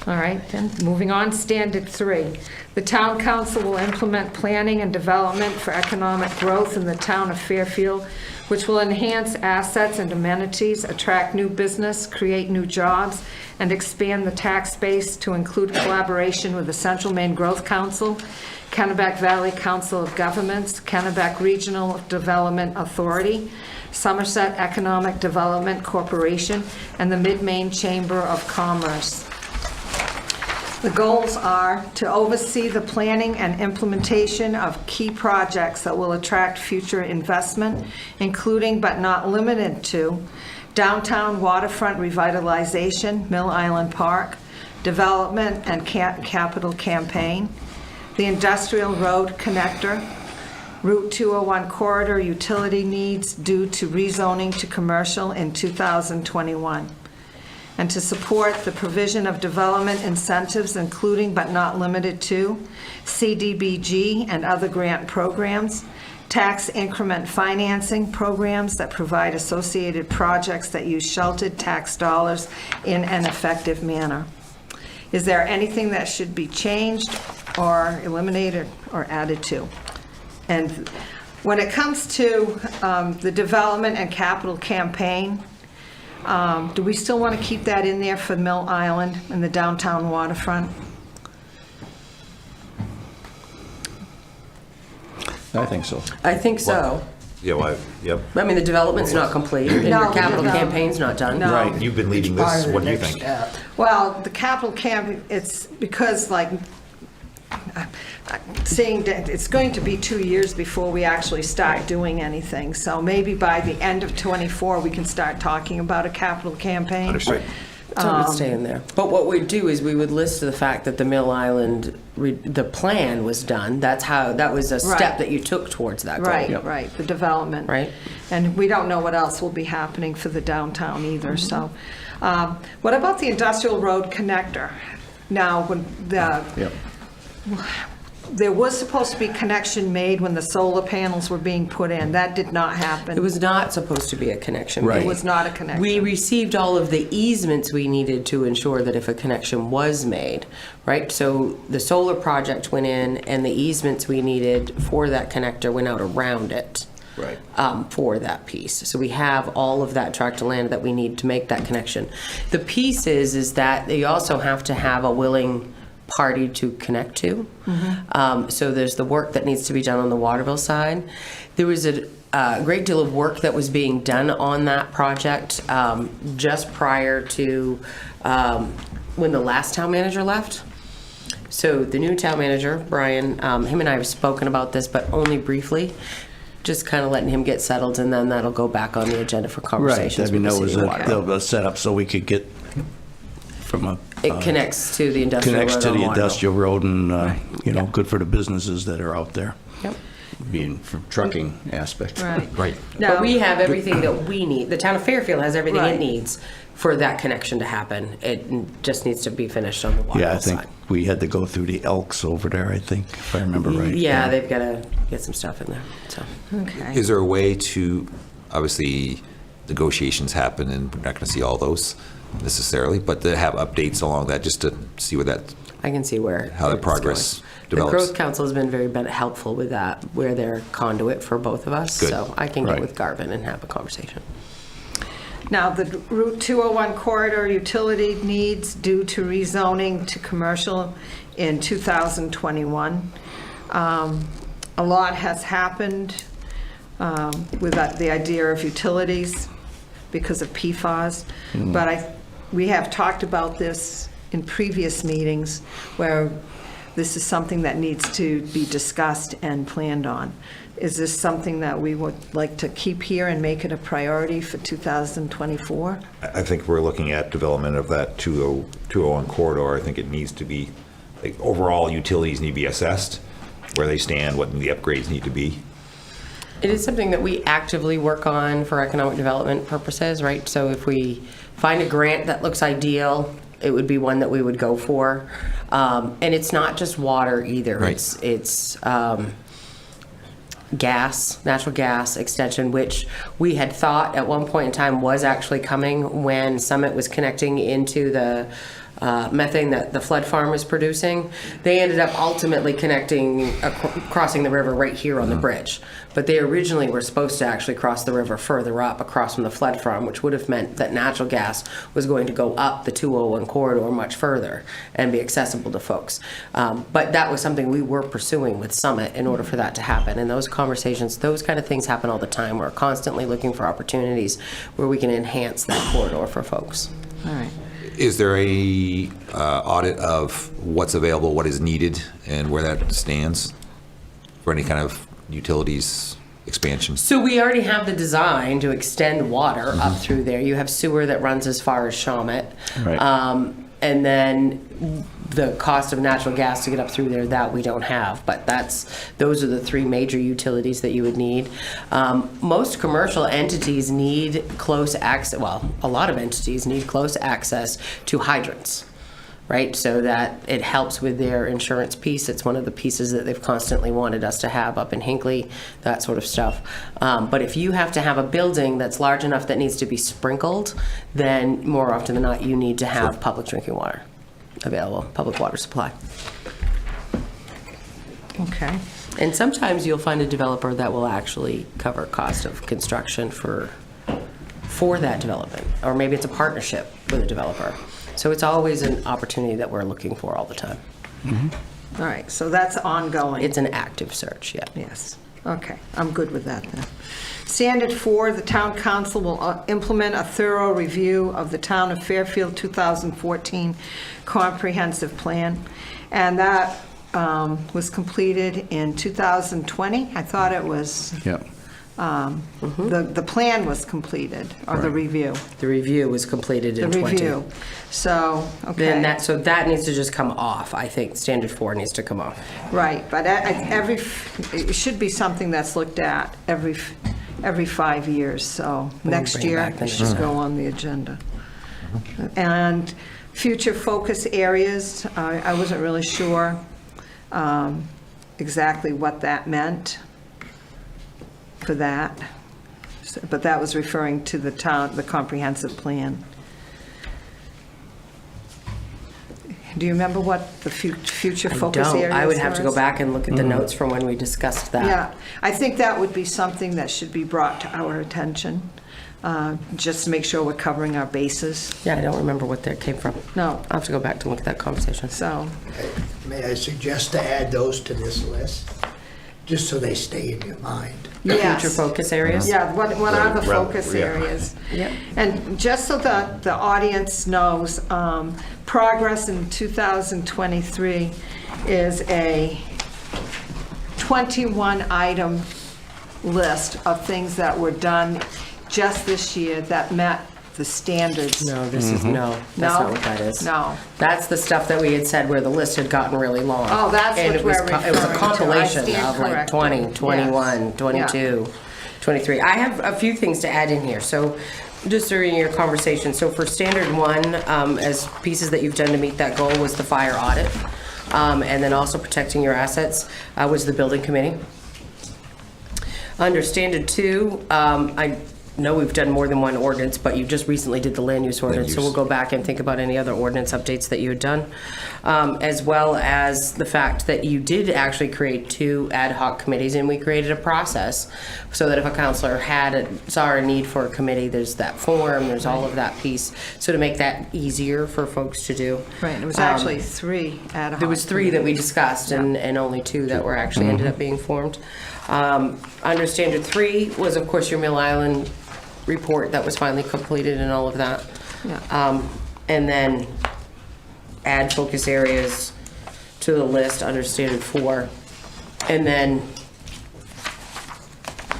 All right, then, moving on, standard 3. The town council will implement planning and development for economic growth in the town of Fairfield, which will enhance assets and amenities, attract new business, create new jobs, and expand the tax base to include collaboration with the Central Maine Growth Council, Kennebec Valley Council of Governments, Kennebec Regional Development Authority, Somerset Economic Development Corporation, and the Mid-Maine Chamber of Commerce. The goals are to oversee the planning and implementation of key projects that will attract future investment, including but not limited to downtown waterfront revitalization, Mill Island Park, development and capital campaign, the industrial road connector, Route 201 corridor utility needs due to rezoning to commercial in 2021. And to support the provision of development incentives, including but not limited to CDBG and other grant programs, tax increment financing programs that provide associated projects that use sheltered tax dollars in an effective manner. Is there anything that should be changed or eliminated or added to? And when it comes to the development and capital campaign, do we still want to keep that in there for Mill Island and the downtown waterfront? I think so. I think so. Yeah, well, yep. I mean, the development's not complete, and No, your capital no. campaign's not done. No. Right, you've been leading Part this. of What the do you next think? step. Well, the capital camp, it's because like, saying that it's going to be 2 years before we actually start doing anything. So maybe by the end of '24, we can start talking about a capital campaign. Understood. So it would stay in there. But what we'd do is we would list the fact that the Mill Island, the plan was done. That was a step Right. that you took towards that goal. Right, right, the development. Right. And we don't know what else will be happening for the downtown either, so. What about the industrial road connector? Now, when Yep. there was supposed to be connection made when the solar panels were being put in. That did not happen. It was not supposed to be a connection. Right. It was not a connection. We received all of the easements we needed to ensure that if a connection was made, right? So the solar project went in and the easements we needed for that connector went out around it. Right. For that piece. So we have all of that tract of land that we need to make that connection. The piece is that you also have to have a willing party to connect to. So there's the work that needs to be done on the Waterville side. There was a great deal of work that was being done on that project just prior to when the last town manager left. So the new town manager, Brian, him and I have spoken about this, but only briefly, just kind of letting him get settled, and then that'll go back on the agenda for Right, conversations I mean, with that the was city of Waterville. a setup so we could get from a. It connects to the industrial road Connects to on the Waterville. industrial road and, you know, good for the businesses that are out there, Yep. being from trucking aspect. Right. Right. But we have everything that we need. The town of Fairfield has everything Right. it needs for that connection to happen. It just needs to be finished on the Waterville Yeah, I think side. we had to go through the Elks over there, I think, if I remember right. Yeah, they've got to get some stuff in there, so. Okay. Is there a way to, obviously, negotiations happen, and we're not going to see all those necessarily, but to have updates along that, just to see where that, I can see how the it's progress going. develops. The Growth Council has been very helpful with that, where they're conduit for both of us. Good. So I can get Right. with Garvin and have a conversation. Now, the Route 201 corridor utility needs due to rezoning to commercial in 2021. A lot has happened with the idea of utilities because of PFAS, but we have talked about this in previous meetings where this is something that needs to be discussed and planned on. Is this something that we would like to keep here and make it a priority for 2024? I think we're looking at development of that 201 corridor. I think it needs to be, like, overall utilities need to be assessed, where they stand, what the upgrades need to be. It is something that we actively work on for economic development purposes, right? So if we find a grant that looks ideal, it would be one that we would go for. And it's not just water either. Right. It's gas, natural gas extension, which we had thought at one point in time was actually coming when Summit was connecting into the methane that the flood farm was producing. They ended up ultimately connecting, crossing the river right here on the bridge. But they originally were supposed to actually cross the river further up across from the flood farm, which would have meant that natural gas was going to go up the 201 corridor much further and be accessible to folks. But that was something we were pursuing with Summit in order for that to happen. And those conversations, those kind of things happen all the time. We're constantly looking for opportunities where we can enhance that corridor for folks. All right. Is there a audit of what's available, what is needed, and where that stands for any kind of utilities expansion? So we already have the design to extend water up through there. You have sewer that runs as far as Shawmut. Right. And then the cost of natural gas to get up through there, that we don't have. But those are the three major utilities that you would need. Most commercial entities need close access, well, a lot of entities need close access to hydrants, right? So that it helps with their insurance piece. It's one of the pieces that they've constantly wanted us to have up in Hinckley, that sort of stuff. But if you have to have a building that's large enough that needs to be sprinkled, then more often than not, you need to have public drinking water available, public water supply. Okay. And sometimes you'll find a developer that will actually cover cost of construction for that development. Or maybe it's a partnership with a developer. So it's always an opportunity that we're looking for all the time. All right, so that's ongoing. It's an active search, yeah. Yes, okay, I'm good with that then. Standard 4, the town council will implement a thorough review of the town of Fairfield 2014 comprehensive plan. And that was completed in 2020. I thought it was, Yeah. the plan was completed, or the review. The review was completed The in 20. review. So, Then okay. so that needs to just come off, I think. Standard 4 needs to come off. Right, but it should be something that's looked at every 5 years, so next bring it year back it then. should go on the agenda. And future focus areas, I wasn't really sure exactly what that meant for that, but that was referring to the comprehensive plan. Do you remember what the future focus Don't. areas I would have were? to go back and look at the notes from when we discussed that. Yeah, I think that would be something that should be brought to our attention, just to make sure we're covering our bases. Yeah, I don't remember what that came from. No, I'll have to go back to look at that conversation. so, May I suggest to add those to this list, just so they stay in your mind? yes. Future focus areas? Yeah, what are the Well, focus yeah. areas? Yep. And just so that the audience knows, progress in 2023 is a 21-item list of things that were done just this year that met the standards. No, this is, no, that's No? not what that is. No. That's the stuff that we had said where the list had gotten really long. Oh, that's And what it was we're It was a referring to. I compilation stand of like corrected. 20, 21, Yes. 22, 23. I have a few things to add in here. So just during your conversation, so for standard one, as pieces that you've done to meet that goal was the fire audit. And then also protecting your assets was the building committee. Under standard two, I know we've done more than one ordinance, but you just recently did the land use ordinance, so we'll go back and think about any other ordinance updates that you had done, as well as the fact that you did actually create 2 ad hoc committees, and we created a process so that if a counselor saw a need for a committee, there's that form, there's all of that piece, so to make that easier for folks to do. Right, it was actually 3 ad hoc. There was 3 that we discussed, and only 2 that were actually ended up being formed. Under standard 3 was, of course, your Mill Island report that was finally completed and all of that. Yeah. And then add focus areas to the list under standard 4. And then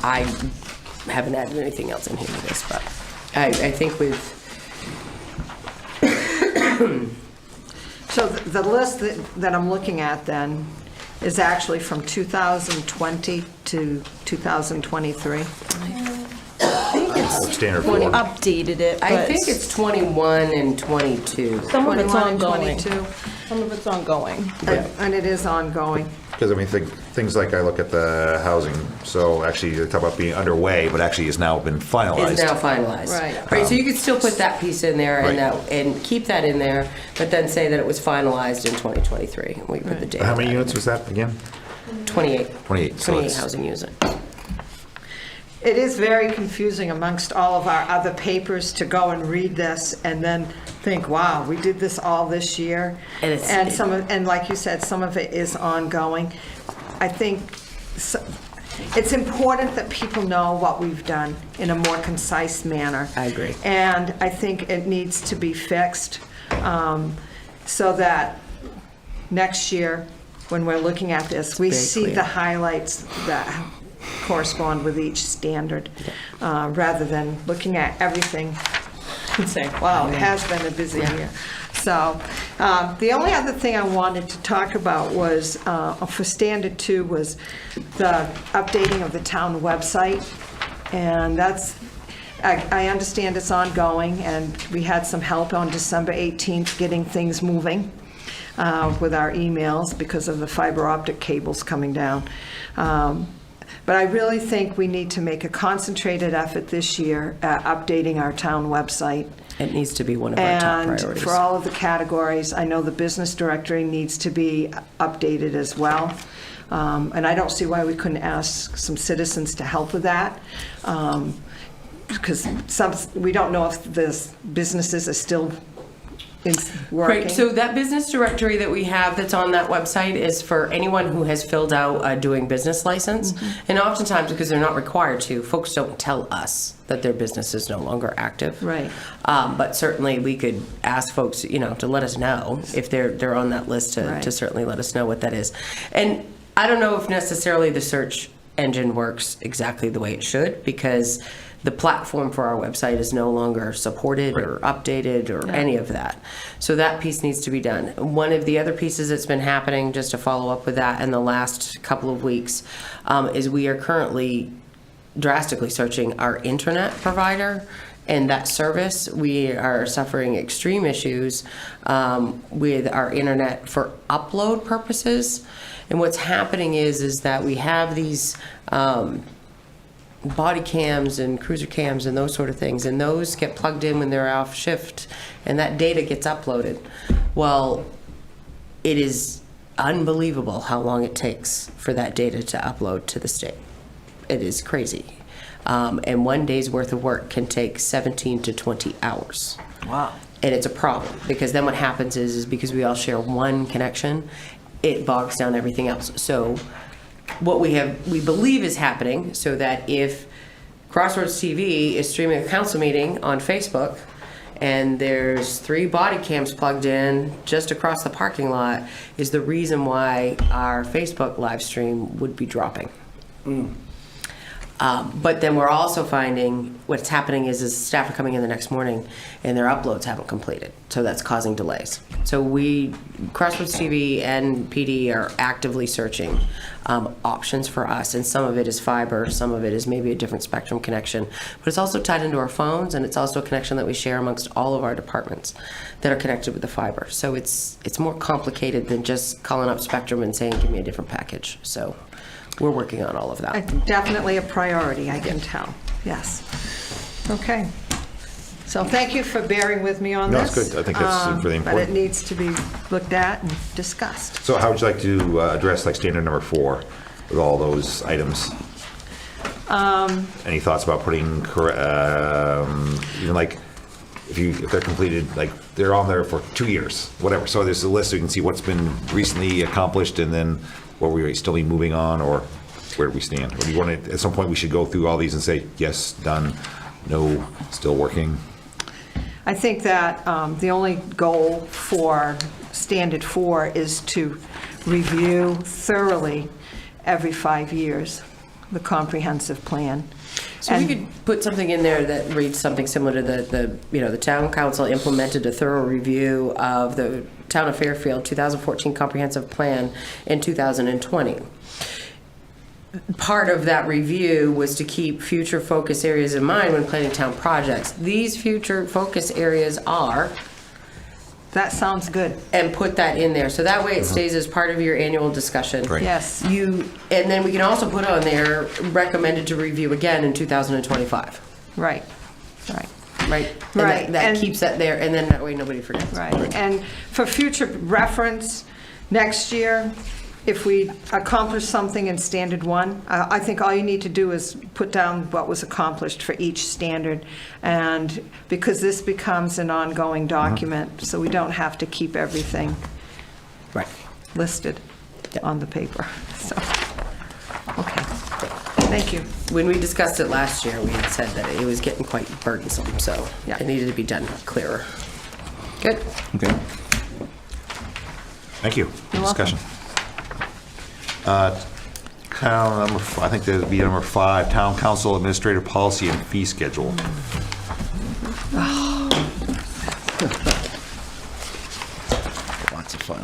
I haven't added anything else in here to this, but I think with So the list that I'm looking at then is actually from 2020 to 2023. Standard We 4. updated it, I but think it's 21 and 22. some of it's 21 and ongoing. 22. Some of it's ongoing. And it is ongoing. Because, I mean, things like I look at the housing, so actually they talk about being underway, but actually has now been finalized. Is now finalized. Right. Right, so you could still put that piece in there and Right. and keep that in there, but then say that it was finalized in 2023. We put the date. How many back. units was that again? 28. 28, so 28 it's- housing units. It is very confusing amongst all of our other papers to go and read this and then think, wow, we did this all this year. And it's- And like you said, some of it is ongoing. I think it's important that people know what we've done in a more concise manner. I agree. And I think it needs to be fixed so that next year, when we're looking at this, we very see clear. the highlights that correspond with each standard, rather than looking at everything and saying, wow, it has been a busy year. So the only other thing I wanted to talk about was, for Standard 2, was the updating of the town website. And that's, I understand it's ongoing, and we had some help on December 18th getting things moving with our emails because of the fiber optic cables coming down. But I really think we need to make a concentrated effort this year at updating our town website. It needs to be one of our top And priorities. for all of the categories, I know the business directory needs to be updated as well. And I don't see why we couldn't ask some citizens to help with that. Because we don't know if the businesses are still working. Right, so that business directory that we have that's on that website is for anyone who has filled out a doing business license. And oftentimes, because they're not required to, folks don't tell us that their business is no longer active. Right. But certainly, we could ask folks, to let us know if they're on that list, Right. to certainly let us know what that is. And I don't know if necessarily the search engine works exactly the way it should, because the platform for our website is no longer supported or updated or any of that. So that piece needs to be done. One of the other pieces that's been happening, just to follow up with that in the last couple of weeks, is we are currently drastically searching our internet provider and that service. We are suffering extreme issues with our internet for upload purposes. And what's happening is that we have these body cams and cruiser cams and those sort of things, and those get plugged in when they're off shift, and that data gets uploaded. Well, it is unbelievable how long it takes for that data to upload to the state. It is crazy. And one day's worth of work can take 17 to 20 hours. Wow. And it's a problem, because then what happens is because we all share one connection, it bogs down everything else. So what we believe is happening, so that if Crossroads TV is streaming a council meeting on Facebook, and there's 3 body cams plugged in just across the parking lot, is the reason why our Facebook live stream would be dropping. But then we're also finding what's happening is staff are coming in the next morning and their uploads haven't completed. So that's causing delays. So Crossroads TV and PD are actively searching options for us. And some of it is fiber, some of it is maybe a different spectrum connection. But it's also tied into our phones, and it's also a connection that we share amongst all of our departments that are connected with the fiber. So it's more complicated than just calling up Spectrum and saying, give me a different package. So we're working on all of that. Definitely a priority, I can tell. Yes. Okay. So thank you for bearing with me on No, this. it's good. I think that's really But important. it needs to be looked at and discussed. So how would you like to address like standard number 4 with all those items? Any thoughts about putting, even like, if they're completed, like they're on there for 2 years, whatever. So there's a list so you can see what's been recently accomplished and then what we still be moving on, or where do we stand? Or do you want to, at some point we should go through all these and say, yes, done, no, still working? I think that the only goal for Standard 4 is to review thoroughly every 5 years the comprehensive plan. So we could put something in there that reads something similar to the town council implemented a thorough review of the Town of Fairfield 2014 comprehensive plan in 2020. Part of that review was to keep future focus areas in mind when planning town projects. These future focus areas are... That sounds good. And put that in there. So that way it stays as part of your annual discussion. Great. Yes. And then we can also put on there, recommended to review again in 2025. Right. Right? And Right. that And- keeps that there, and then that way nobody forgets. Right. And for future reference, next year, if we accomplish something in Standard 1, I think all you need to do is put down what was accomplished for each standard, and because this becomes an ongoing document, so we don't have to keep everything Right. listed on the paper. So, okay. Thank you. When we discussed it last year, we had said that it was getting quite burdensome, so Yeah. it needed to be done clearer. Good. Okay. Thank you. You're Discussion. Town number, I think that would be number 5, Town Council Administrative Policy and Fee Schedule. Lots of fun.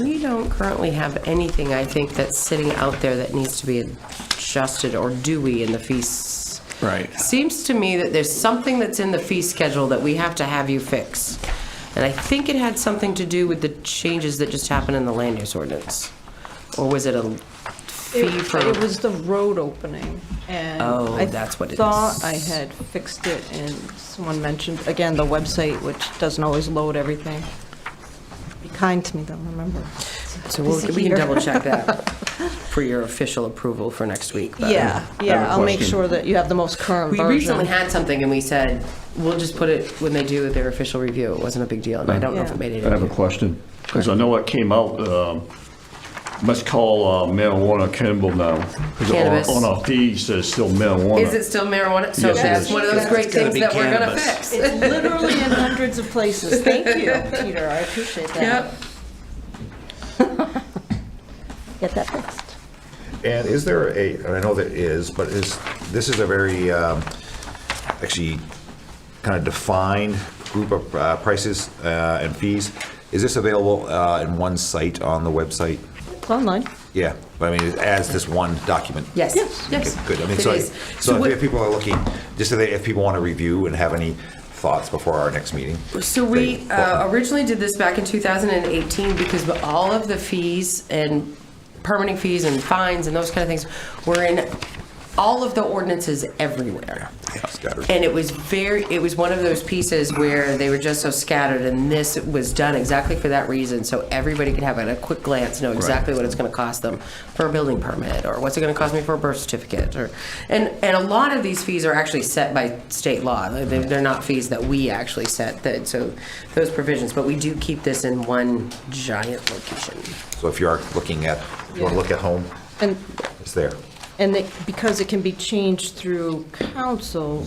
We don't currently have anything, I think, that's sitting out there that needs to be adjusted, or do we, in the fees? Right. Seems to me that there's something that's in the fee schedule that we have to have you fix. And I think it had something to do with the changes that just happened in the land use ordinance. Or was it a fee for? It was the road opening, and Oh, that's what it is. I thought I had fixed it, and someone mentioned, again, the website, which doesn't always load everything. Be kind to me, though, remember. So busy we can here. double check that for your official approval for next week. but- Yeah, I'll make question. sure that you have the most current We version. recently had something and we said, we'll just put it when they do their official review. It wasn't a big deal, and I don't know if it made it. I have a in. question, because I know it came out, must call marijuana cannabis now. 'Cause Cannabis. On our fees, there's still marijuana. Is it still marijuana? So Yes, it that's is. one of those great It's gotta things be that we're gonna cannabis. fix. It's literally in hundreds of places. Thank you, Peter, I appreciate that. Yep. Get that fixed. And is there and I know there is, but this is a very, actually, kind of defined group of prices and fees. Is this available in one site on the website? It's online. Yeah, but I mean, as this one document? Yes, yes. Okay, good. I mean, It so, is. so what- if people are looking, just so if people want to review and have any thoughts before our next meeting? So we originally did this back in 2018 because all of the fees and permitting fees and fines and those kind of things were in all of the ordinances everywhere. Scattered. And it was one of those pieces where they were just so scattered, and this was done exactly for that reason, so everybody could have at a quick glance know exactly what it's gonna cost them for a building permit, or what's it gonna cost me for a birth certificate, and a lot of these fees are actually set by state law. They're not fees that we actually set, so those provisions, but we do keep this in one giant location. So if you are looking at, you want to look at home, And it's there. because it can be changed through council,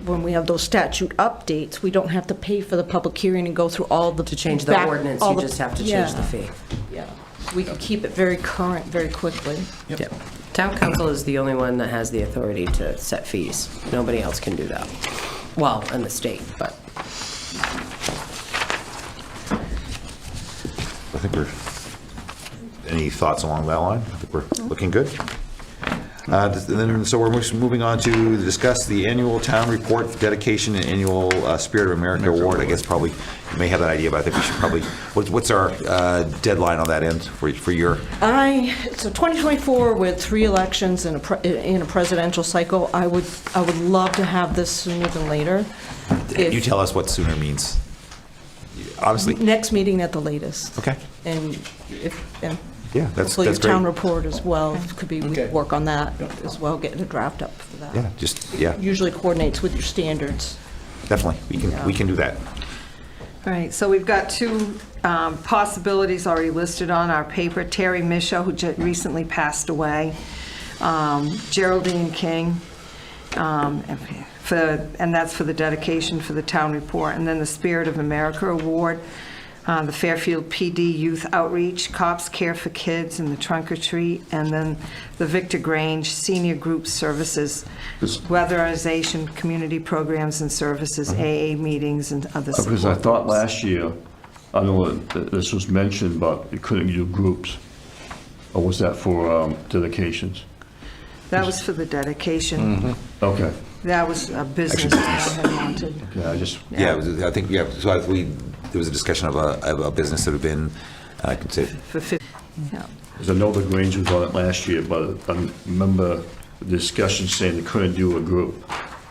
when we have those statute updates, we don't have to pay for the public hearing and go through all the. To change the ordinance, you just have to change the fee. Yeah, we can keep it very current very quickly. Yep. Town council is the only one that has the authority to set fees. Nobody else can do that. Well, in the state, but. I think we're, any thoughts along that line? I think we're looking good. So we're moving on to discuss the annual town report dedication and annual Spirit of America Award. I guess probably, you may have that idea, but I think we should probably, what's our deadline on that end for your? So 2024 with 3 elections in a presidential cycle, I would love to have this sooner than later. You tell us what sooner means. Honestly. Next meeting at the latest. Okay. And Yeah, that's hopefully your great. town report as well, we could work on that as well, getting a draft up for that. Yeah, Usually coordinates with your standards. definitely. We can do that. All right, so we've got 2 possibilities already listed on our paper. Terry Misho, who recently passed away, Geraldine King, and that's for the dedication for the town report, and then the Spirit of America Award, the Fairfield PD Youth Outreach, Cops Care for Kids, and the Trunk or Treat, and then the Victor Grange Senior Group Services, weatherization, community programs and services, AA meetings, and other support. Because I thought last year, I know that this was mentioned, but you couldn't do groups. Or was that for dedications? That was for the dedication. Okay. That was a business that I had wanted. Yeah, I just. Yeah, I think, so there was a discussion of a business that had been, I can say. For 50, yeah. Because I know the Grange was on it last year, but I remember the discussion saying they couldn't do a group.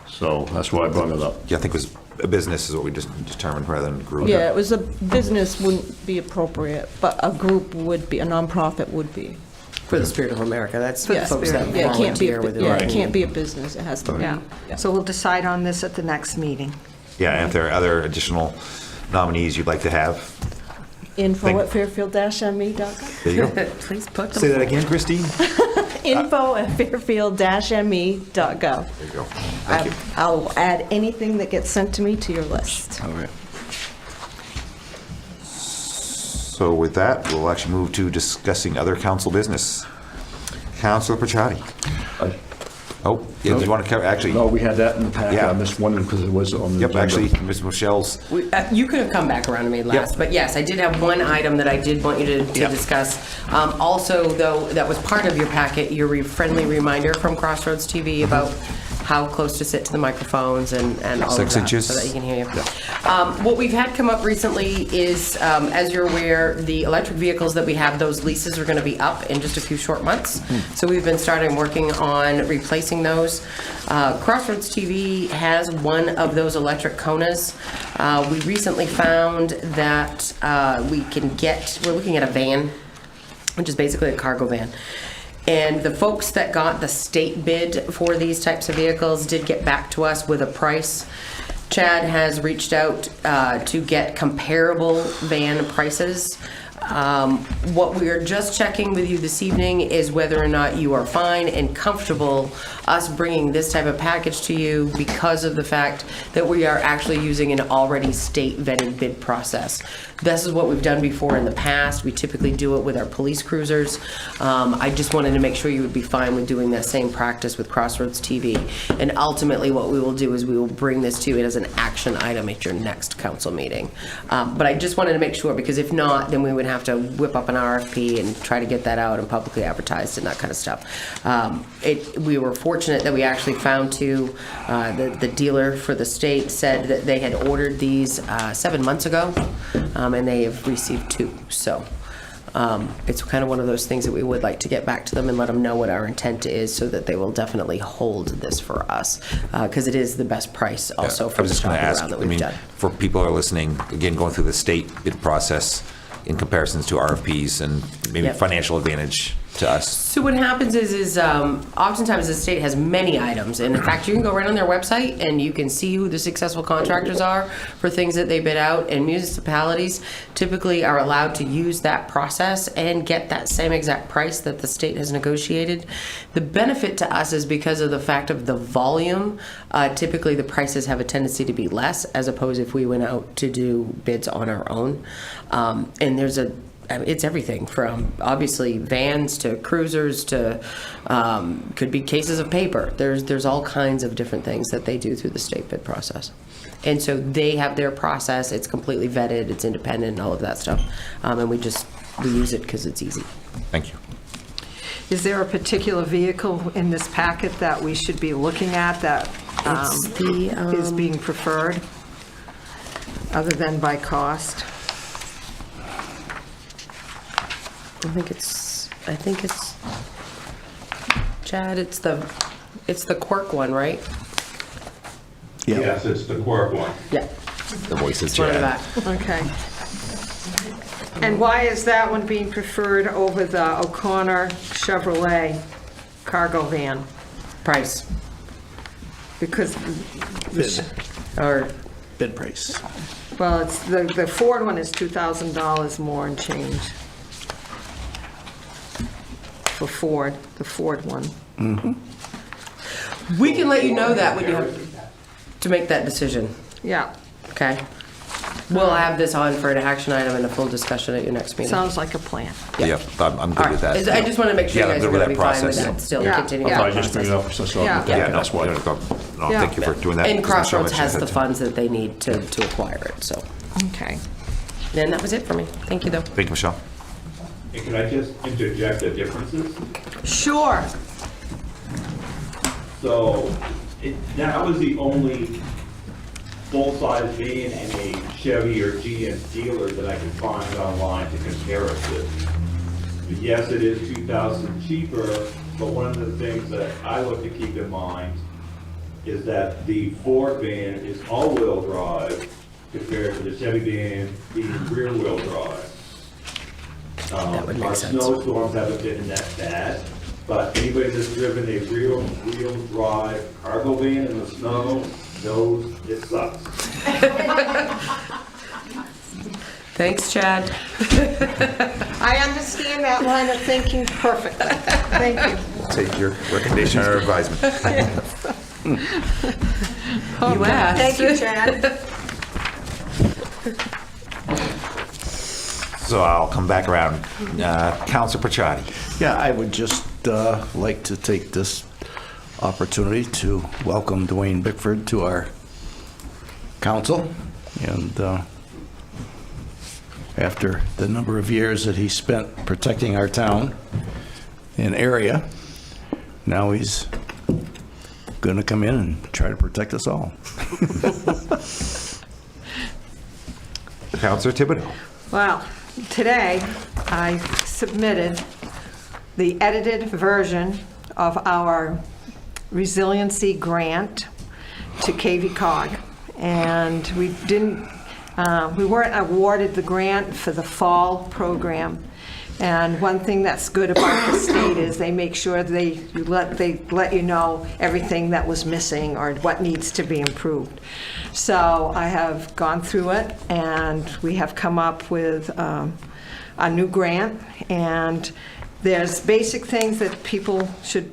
So that's why I brought it up. Yeah, I think it was a business is what we just determined rather than a group. Yeah, it was a business wouldn't be appropriate, but a group would be, a nonprofit would be. For the Spirit of America, that's Yeah. folks that Yeah, it can't be, volunteer with it. it can't be a business, it has to be. Yeah, so we'll decide on this at the next meeting. Yeah, and if there are other additional nominees you'd like to have, Info at fairfield-me.gov. there you go. Please put them. Say that again, Christine? Info at fairfield-me.gov. There you go. Thank you. I'll add anything that gets sent to me to your list. All right. So with that, we'll actually move to discussing other council business. Councilor Pachati. Oh, yeah, do you want to cover, actually? No, we had that in the packet. Yeah. I'm just wondering because it was on the Yep, agenda. actually, Ms. Michelle's, You could have come back around to me last, but yes, I did have one item that I did want you to Yep. discuss. Also, though, that was part of your packet, your friendly reminder from Crossroads TV about how close to sit to the microphones and all of 6 that, inches. so that you can hear you. What we've had come up recently is, as you're aware, the electric vehicles that we have, those leases are going to be up in just a few short months. So we've been starting working on replacing those. Crossroads TV has one of those electric Konas. We recently found that we're looking at a van, which is basically a cargo van. And the folks that got the state bid for these types of vehicles did get back to us with a price. Chad has reached out to get comparable van prices. What we are just checking with you this evening is whether or not you are fine and comfortable us bringing this type of package to you because of the fact that we are actually using an already state vetted bid process. This is what we've done before in the past. We typically do it with our police cruisers. I just wanted to make sure you would be fine with doing that same practice with Crossroads TV. And ultimately what we will do is we will bring this to you as an action item at your next council meeting. But I just wanted to make sure, because if not, then we would have to whip up an RFP and try to get that out and publicly advertised and that kind of stuff. We were fortunate that we actually found two. The dealer for the state said that they had ordered these 7 months ago, and they have received 2. So It's kind of one of those things that we would like to get back to them and let them know what our intent is so that they will definitely hold this for us, because it is the best price also I for was the just going to shopping ask, around that I we've mean, done. for people who are listening, again, going through the state bid process in comparisons to RFPs and maybe Yep. financial advantage to us. So what happens is oftentimes the state has many items, and in fact, you can go right on their website and you can see who the successful contractors are for things that they bid out, and municipalities typically are allowed to use that process and get that same exact price that the state has negotiated. The benefit to us is because of the fact of the volume, typically the prices have a tendency to be less as opposed if we went out to do bids on our own. And it's everything from obviously vans to cruisers to could be cases of paper. There's all kinds of different things that they do through the state bid process. And so they have their process. It's completely vetted. It's independent and all of that stuff. And we use it because it's easy. Thank you. Is there a particular vehicle in this packet that we should be looking at that is being preferred, other than by cost? I think it's Chad, it's the Quirk one, right? Yes, it's the Quirk one. Yeah. The voice is It's one in the Chad. back. Okay. And why is that one being preferred over the O'Connor Chevrolet cargo van? Price. Because, Or Bid price. well, it's, the Ford one is $2,000 more and change. For Ford, the Ford one. we can let you know that when you have to make that decision. Yeah, Okay. We'll have this on for an action item and a full discussion at your next meeting. sounds like a plan. Yeah, I'm good All with right. that. I just want to make sure Yeah, you I'm guys are good with going to be that fine with process. that, still Yeah. continuing Yeah. that I just bring it process. up, so Yeah. Yeah, no, that's why. no, Yeah. thank you for doing that. And because I'm so Crossroads much has ahead the to- funds that they need to acquire it, so. Okay. And that was it for me. Thank you, though. Thank you, Michelle. And can I just interject the differences? Sure. So, that was the only full-size van in a Chevy or GM dealer that I could find online to compare it to. But yes, it is $2,000 cheaper, but one of the things that I look to keep in mind is that the Ford van is all-wheel drive compared to the Chevy van being rear-wheel drive. That would make Our sense. snowstorms haven't been that bad, but anybody that's driven a rear-wheel drive cargo van in the snow knows it sucks. Thanks, Chad. I understand that line of thinking perfectly. Thank you. Take your recommendation or advisement. You asked. Thank you, Chad. So I'll come back around. Counselor Perchati. Yeah, I would just like to take this opportunity to welcome Dwayne Bickford to our council. And after the number of years that he spent protecting our town and area, now he's going to come in and try to protect us all. Counselor Thibodeau. Well, today I submitted the edited version of our resiliency grant to KV-COG. And we weren't awarded the grant for the fall program. And one thing that's good about the state is they make sure they let you know everything that was missing or what needs to be improved. So I have gone through it, and we have come up with a new grant. And there's basic things that people should,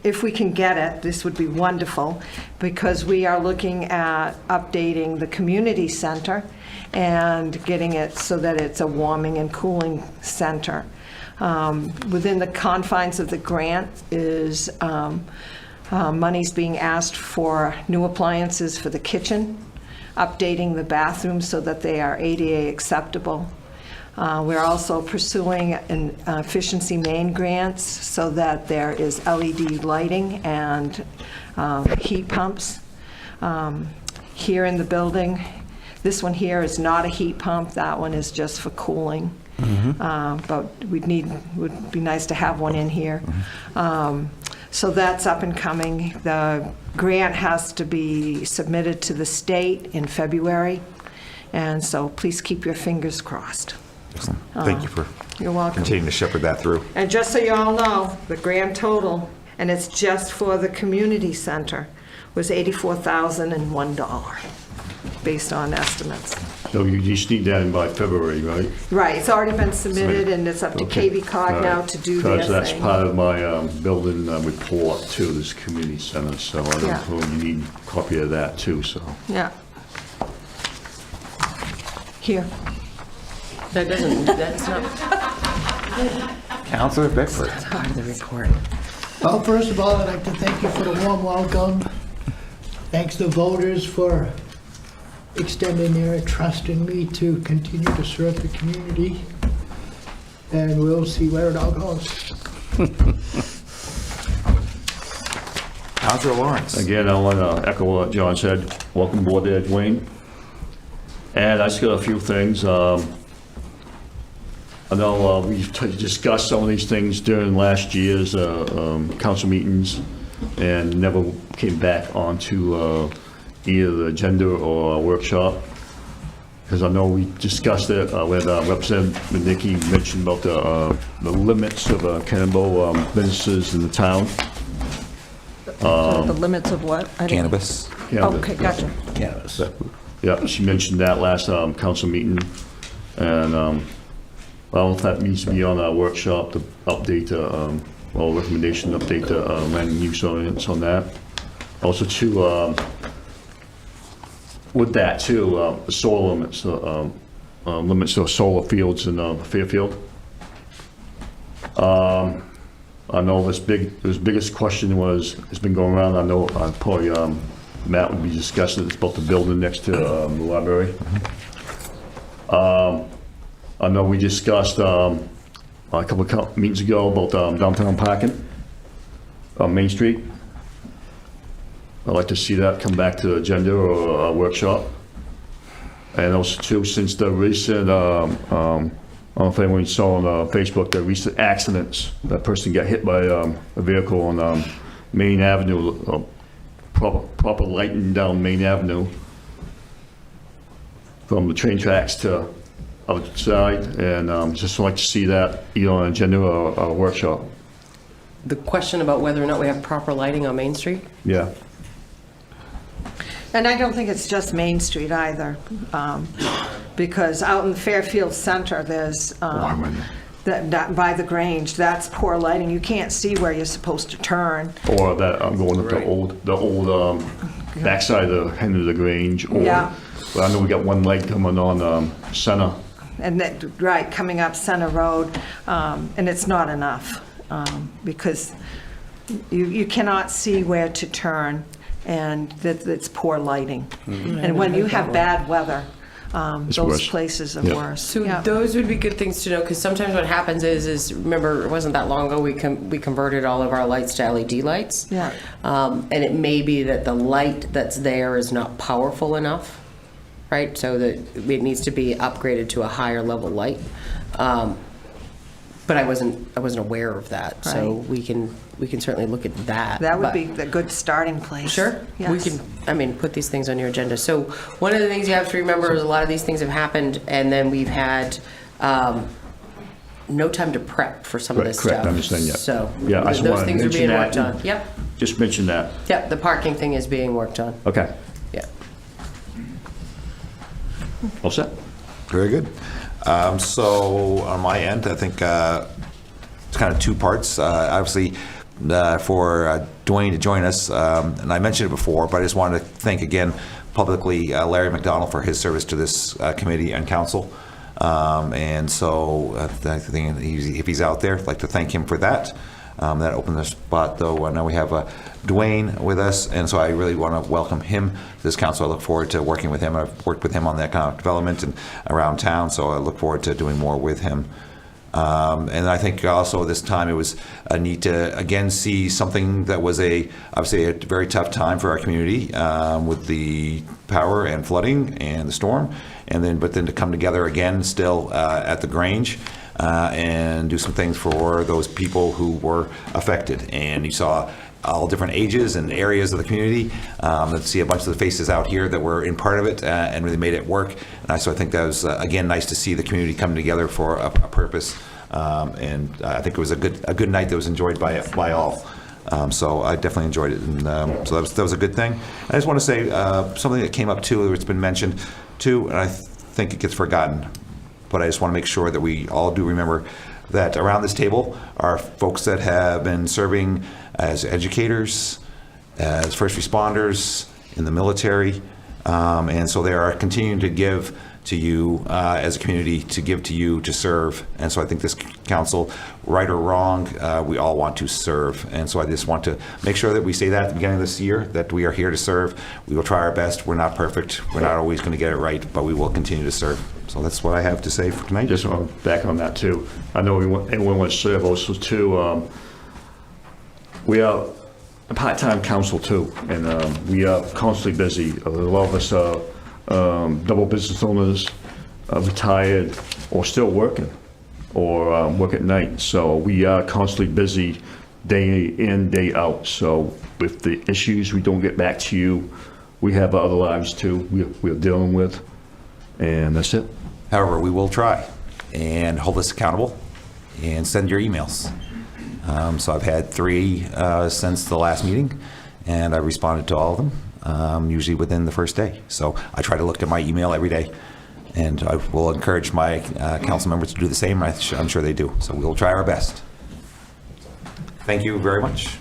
if we can get it, this would be wonderful, because we are looking at updating the community center and getting it so that it's a warming and cooling center. Within the confines of the grant is money's being asked for new appliances for the kitchen, updating the bathrooms so that they are ADA acceptable. We're also pursuing an efficiency main grants so that there is LED lighting and heat pumps here in the building. This one here is not a heat pump, that one is just for cooling. But would be nice to have one in here. So that's up and coming. The grant has to be submitted to the state in February, and so please keep your fingers crossed. Thank you for You're welcome. continuing to shepherd that through. And just so you all know, the grand total, and it's just for the community center, was $84,001, based on estimates. So you just need that in by February, right? Right, it's already been submitted, and it's up to KV Cog now to do their Because that's thing. part of my building report to this community center, so I Yeah. don't know, you need a copy of that too, so. Yeah. Here. That's not Councilor Bickford. part of the report. Well, first of all, I'd like to thank you for the warm welcome. Thanks to voters for extending their trust in me to continue to serve the community. And we'll see where it all goes. Councilor Lawrence. Again, I want to echo what John said. Welcome aboard there, Dwayne. And I just got a few things. I know we've discussed some of these things during last year's council meetings and never came back onto either the agenda or a workshop. Because I know we discussed it when Representative Minicki mentioned about the limits of cannabis businesses in the town. The limits of what? I didn't- Cannabis. Okay, gotcha. Cannabis. Yeah, she mentioned that last council meeting, and I don't know if that needs to be on our workshop to update, well, recommendation, to update the land use ordinance on that. Also too, with that too, the solar limits, limits of solar fields in Fairfield. I know this biggest question has been going around, I know probably Matt would be discussing it, it's about the building next to the library. I know we discussed a couple of meetings ago about downtown parking on Main Street. I'd like to see that come back to the agenda or a workshop. And also too, since the recent, I don't know if anyone saw on Facebook, the recent accidents, that person got hit by a vehicle on Main Avenue, proper lighting down Main Avenue from the train tracks to outside, and just like to see that either on an agenda or a workshop. The question about whether or not we have proper lighting on Main Street? Yeah. And I don't think it's just Main Street either, because out in Fairfield Center, there's, that by the Grange, that's poor lighting. You can't see where you're supposed to turn. Or that I'm going up the old backside of the end of the Grange. Or, Yeah. Well, I know we got one light coming on Center. And that, right, coming up Center Road, and it's not enough, because you cannot see where to turn, and that it's poor lighting. And when you have bad weather, those worse. places are Yeah. worse. So Yeah. those would be good things to know, because sometimes what happens is, remember, it wasn't that long ago, we converted all of our lights to LED lights. Yeah. And it may be that the light that's there is not powerful enough, right? So that it needs to be upgraded to a higher level light. But I wasn't aware of that, so Right. we can certainly look at that. That would but- be a good starting place. Sure, we Yes. can, I mean, put these things on your agenda. So one of the things you have to remember is a lot of these things have happened, and then we've had no time to prep for some of this stuff. Correct, I understand, yeah. So Yeah, I just those wanted to things are mention being that. worked on. Yep, Just mention that. yep, the parking thing is being worked on. Okay. Yeah. All set? Very good. So on my end, I think it's kind of two parts. Obviously, for Dwayne to join us, and I mentioned it before, but I just wanted to thank again publicly Larry McDonald for his service to this committee and council. And so I think if he's out there, I'd like to thank him for that. That opened the spot, though. Now we have Dwayne with us, and so I really want to welcome him to this council. I look forward to working with him. I've worked with him on the economic development and around town, so I look forward to doing more with him. And I think also this time it was neat to again see something that was obviously a very tough time for our community with the power and flooding and the storm, but then to come together again still at the Grange and do some things for those people who were affected. And you saw all different ages and areas of the community. Let's see a bunch of the faces out here that were in part of it and really made it work. And so I think that was, again, nice to see the community come together for a purpose. And I think it was a good night that was enjoyed by all. So I definitely enjoyed it. And so that was a good thing. I just want to say something that came up too, it's been mentioned too, and I think it gets forgotten. But I just want to make sure that we all do remember that around this table are folks that have been serving as educators, as first responders, in the military, and so they are continuing to give to you as a community, to give to you, to serve. And so I think this council, right or wrong, we all want to serve. And so I just want to make sure that we say that at the beginning of this year, that we are here to serve. We will try our best. We're not perfect. We're not always going to get it right, but we will continue to serve. So that's what I have to say for tonight. Just back on that too. I know everyone wants to serve also too. We are a part-time council too, and we are constantly busy. A lot of us are double business owners, retired, or still working, or work at night. So we are constantly busy day in, day out. So with the issues we don't get back to you, we have other lives too we're dealing with, and that's it. However, we will try and hold us accountable and send your emails. So I've had 3 since the last meeting, and I responded to all of them, usually within the first day. So I try to look at my email every day, and I will encourage my council members to do the same. I'm sure they do. So we will try our best. Thank you very much.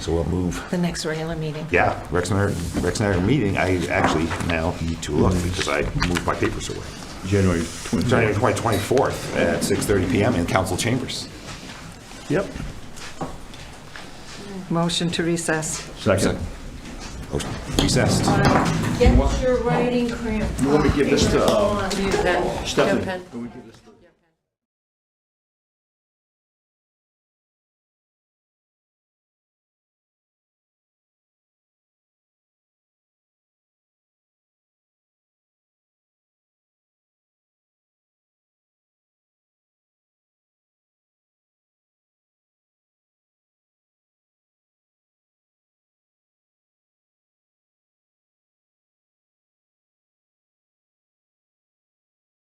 So we'll move. The next regular meeting. Yeah, Rex meeting. I actually now need to look because I moved my papers away. January 24th at 6:30 p.m. in council chambers. Yep. Motion to recess. Second. Motion recessed. Get your writing cramp. You want me to give this to Use that. Stephanie? Pen. Can we give this to-